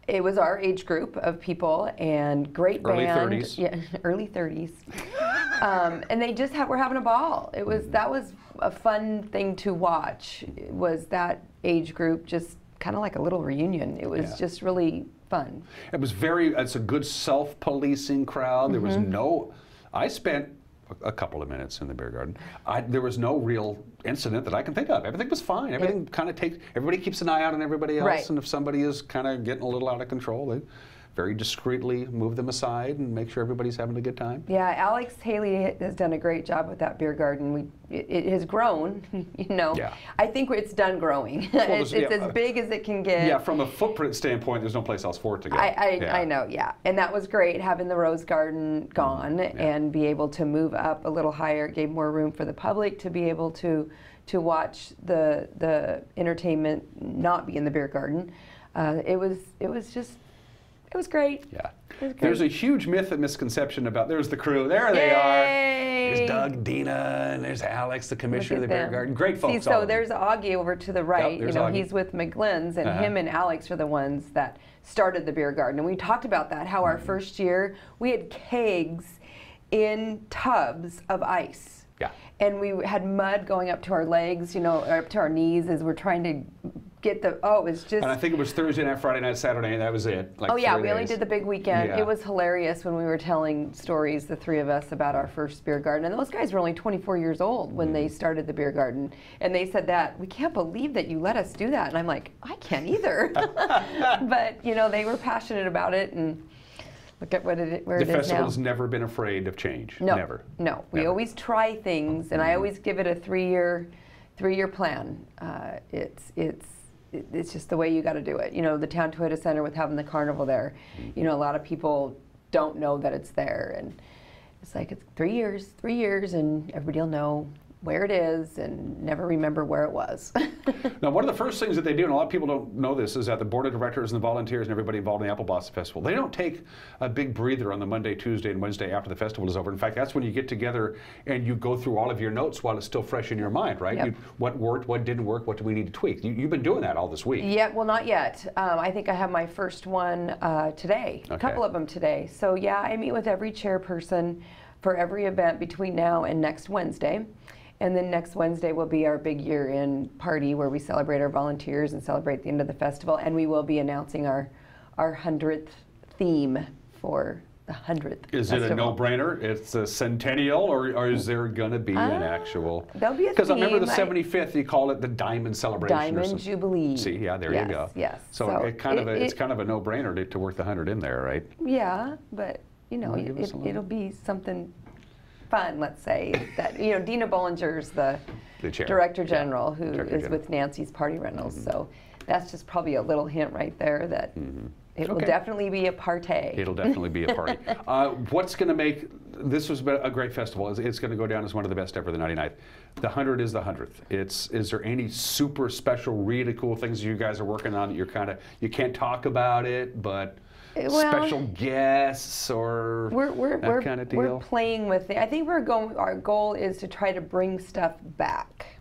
it was our age group of people, and great band. Early 30s. Yeah, early 30s. And they just were having a ball. That was a fun thing to watch. Was that age group just kind of like a little reunion? It was just really fun. It was it's a good self-policing crowd. There was I spent a couple of minutes in the beer garden. There was no real incident that I can think of. Everything was fine. Everything everybody keeps an eye out on everybody else, and if somebody is kind of getting a little out of control, they very discreetly move them aside and make sure everybody's having a good time. Yeah, Alex Haley has done a great job with that beer garden. It has grown, you know. Yeah. I think it's done growing. Well, it's as big as it can get. Yeah, from a footprint standpoint, there's no place else for it to go. I know, yeah. And that was great, having the rose garden gone and be able to move up a little higher. It gave more room for the public to be able to watch the entertainment not be in the beer garden. It was great. Yeah. There's a huge myth and misconception about, there's the crew, there they are. There's Doug, Dina, and there's Alex, the commissioner of the beer garden. Great folks. See, so there's Augie over to the right. You know, Augie. He's with McGlynn's, and him and Alex are the ones that started the beer garden. And we talked about that, how our first year, we had kegs in tubs of ice. Yeah. And we had mud going up to our legs, you know, or up to our knees as we're trying to get it was just. And I think it was Thursday night, Friday night, Saturday, and that was it. Like we only did the big weekend. Yeah. It was hilarious when we were telling stories, the three of us, about our first beer garden. And those guys were only 24 years old when they started the beer garden. And they said that, we can't believe that you let us do that. And I'm like, I can't either. But, you know, they were passionate about it, and look at where it is now. The festival's never been afraid of change. No. Never. No. We always try things, and I always give it a three-year plan. It's just the way you got to do it. You know, the Town Toyota Center, with having the carnival there, you know, a lot of people don't know that it's there, and it's like, it's 3 years, and everybody will know where it is and never remember where it was. Now, one of the first things that they do, and a lot of people don't know this, is that the board of directors and the volunteers and everybody involved in the Apple Blossom Festival, they don't take a big breather on the Monday, Tuesday, and Wednesday after the festival is over. In fact, that's when you get together and you go through all of your notes while it's still fresh in your mind, right? Yep. What worked, what didn't work, what do we need to tweak? You've been doing that all this week. Yeah, well, not yet. I think I have my first one today, a couple of them today. So yeah, I meet with every chairperson for every event between now and next Wednesday. And then next Wednesday will be our big year-end party where we celebrate our volunteers and celebrate the end of the festival. And we will be announcing our 100th theme for the 100th Is festival. it a no-brainer? It's a centennial, or is there going to be an actual? There'll be a Because I remember the theme. 75th, you call it the Diamond Celebration. Diamond Jubilee. See, yeah, there Yes, you go. yes. So, So it's kind of a no-brainer to work the 100 in there, right? Yeah, but you know, Wanna give us a little? it'll be something fun, let's say. That, you know, Dina Bollinger's the chair. Director General, who Director is General. with Nancy's Party Rentals. So that's just probably a little hint right there that it will Okay. definitely be a party. It'll definitely be a party. What's going to make this was a great festival? It's going to go down as one of the best ever. The 99th. The 100 is the 100th. Is there any super special, really cool things you guys are working on that you're you can't talk about it, but special guests or that kind of deal? We're playing with it. I think our goal is to try to bring stuff back.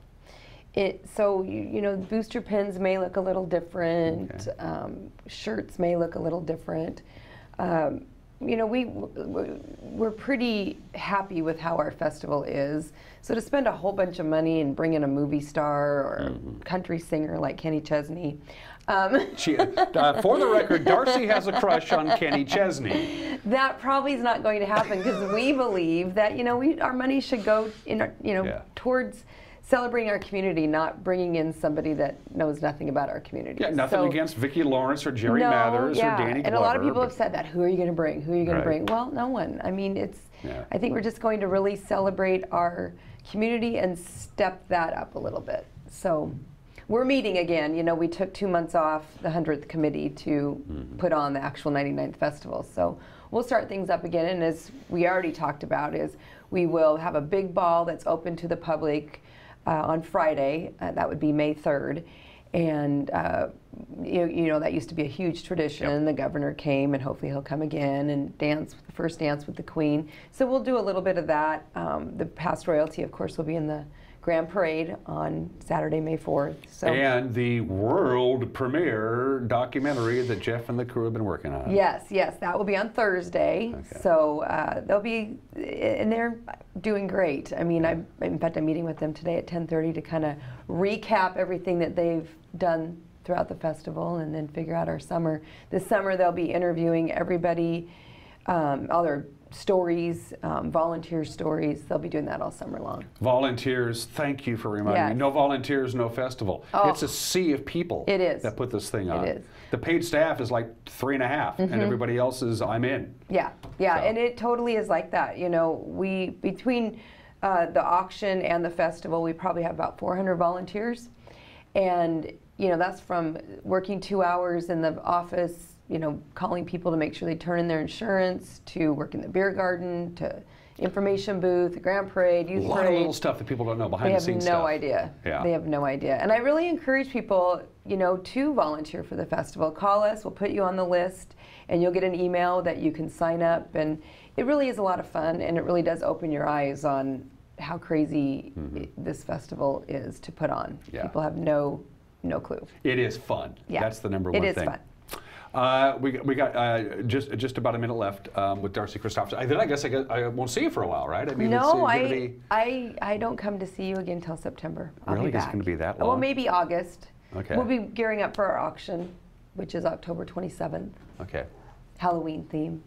So you know, booster pins may look a little different. Shirts may look a little different. You know, we're pretty happy with how our festival is. So to spend a whole bunch of money and bring in a movie star or country singer like Kenny Chesney. For the record, Darcy has a crush on Kenny Chesney. That probably is not going to happen because we believe that, you know, our money should go towards celebrating our community, not bringing in somebody that knows nothing about our community. Yeah, nothing against Vicki Lawrence or Jerry Mathers or Danny Glover. And a lot of people have said that. Who are you going to bring? Who are you going to Right. bring? Well, no one. I mean, I think we're just going to really celebrate our community and step that up a little bit. So we're meeting again. You know, we took 2 months off the 100th committee to put on the actual 99th festival. So we'll start things up again. And as we already talked about, is we will have a big ball that's open to the public on Friday. That would be May 3rd. And you know, that used to be a huge tradition. The governor came, and hopefully he'll come again and dance the first dance with the Queen. So we'll do a little bit of that. The past royalty, of course, will be in the Grand Parade on Saturday, May 4th. So. And the world premiere documentary that Jeff and the crew have been working on. Yes, that will be on Thursday. Okay. So they'll be, and they're doing great. I mean, in fact, I'm meeting with them today at 10:30 to kind of recap everything that they've done throughout the festival and then figure out our summer. This summer they'll be interviewing everybody, all their stories, volunteer stories. They'll be doing that all summer long. Volunteers, thank you for reminding me. No volunteers, no festival. Oh, it's a sea of people that put this thing on. It is. The paid staff is like 3.5, and everybody else is, I'm in. Yeah, and it totally is like that. You know, between the auction and the festival, we probably have about 400 volunteers. And, you know, that's from working 2 hours in the office, you know, calling people to make sure they turn in their insurance, to work in the beer garden, to information booth, the Grand Parade, youth parade. A lot of little stuff that people don't know, behind the scenes stuff. They have no idea. Yeah. They have no idea. And I really encourage people, you know, to volunteer for the festival. Call us, we'll put you on the list, and you'll get an email that you can sign up. And it really is a lot of fun, and it really does open your eyes on how crazy this festival is to put on. Yeah. People have no clue. It is fun. Yeah. That's the number one thing. It is fun. We got just about a minute left with Darcy Christopherson. Then I guess I won't see you for a while, right? I mean, no, I don't come to see you again until September. I'll really? be back. It's going to be that long? Well, maybe August. Okay. We'll be gearing up for our auction, which is October 27th. Okay. Halloween theme.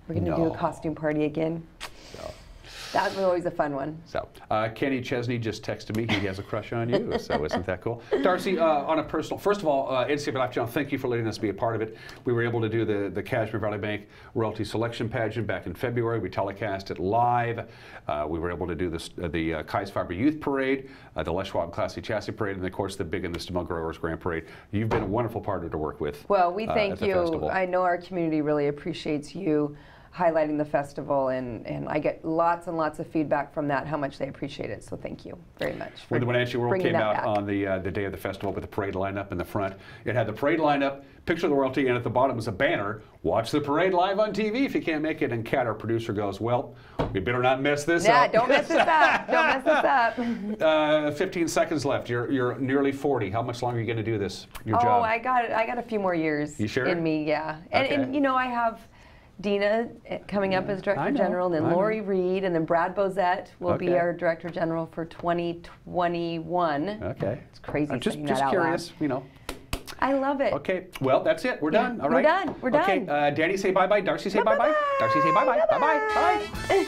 We're going to do a costume party again. That's always a fun one. So, Kenny Chesney just texted me. He has a crush on you, so isn't that cool? Darcy, on a personal, first of all, NCW Life Channel, thank you for letting us be a part of it. We were able to do the Kashmir Valley Bank Royalty Selection Pageant back in February. We telecast it live. We were able to do the Kais Fiber Youth Parade, the Les Schwab Classy Chassis Parade, and of course the Big and the Stamel Growers Grand Parade. You've been a wonderful partner to work with. Well, we thank you. Festival. I know our community really appreciates you highlighting the festival, and I get lots and lots of feedback from that, how much they appreciate it. So thank you very much. When the Wenatchee World bringing came that out back. on the day of the festival with the parade lineup in the front, it had the parade lineup, picture of the royalty, and at the bottom was a banner, watch the parade live on TV if you can't make it. And Kat, our producer, goes, well, we better not mess this up. Yeah, don't mess this up. Don't mess this up. 15 seconds left. You're nearly 40. How much longer are you going to do this, your job? Oh, I got a few more years You sure? in me, yeah. And you know, I have Dina coming up as Director General, and then Lori Reed, and then Brad Bozette will be our Director General for 2021. Okay. It's crazy Just saying that out curious, loud. you know. I love it. Okay, well, that's it. We're done. All right. We're done. We're done. Okay, Danny, say bye-bye. Darcy, say bye-bye. Darcy, say bye-bye. Bye-bye. Bye.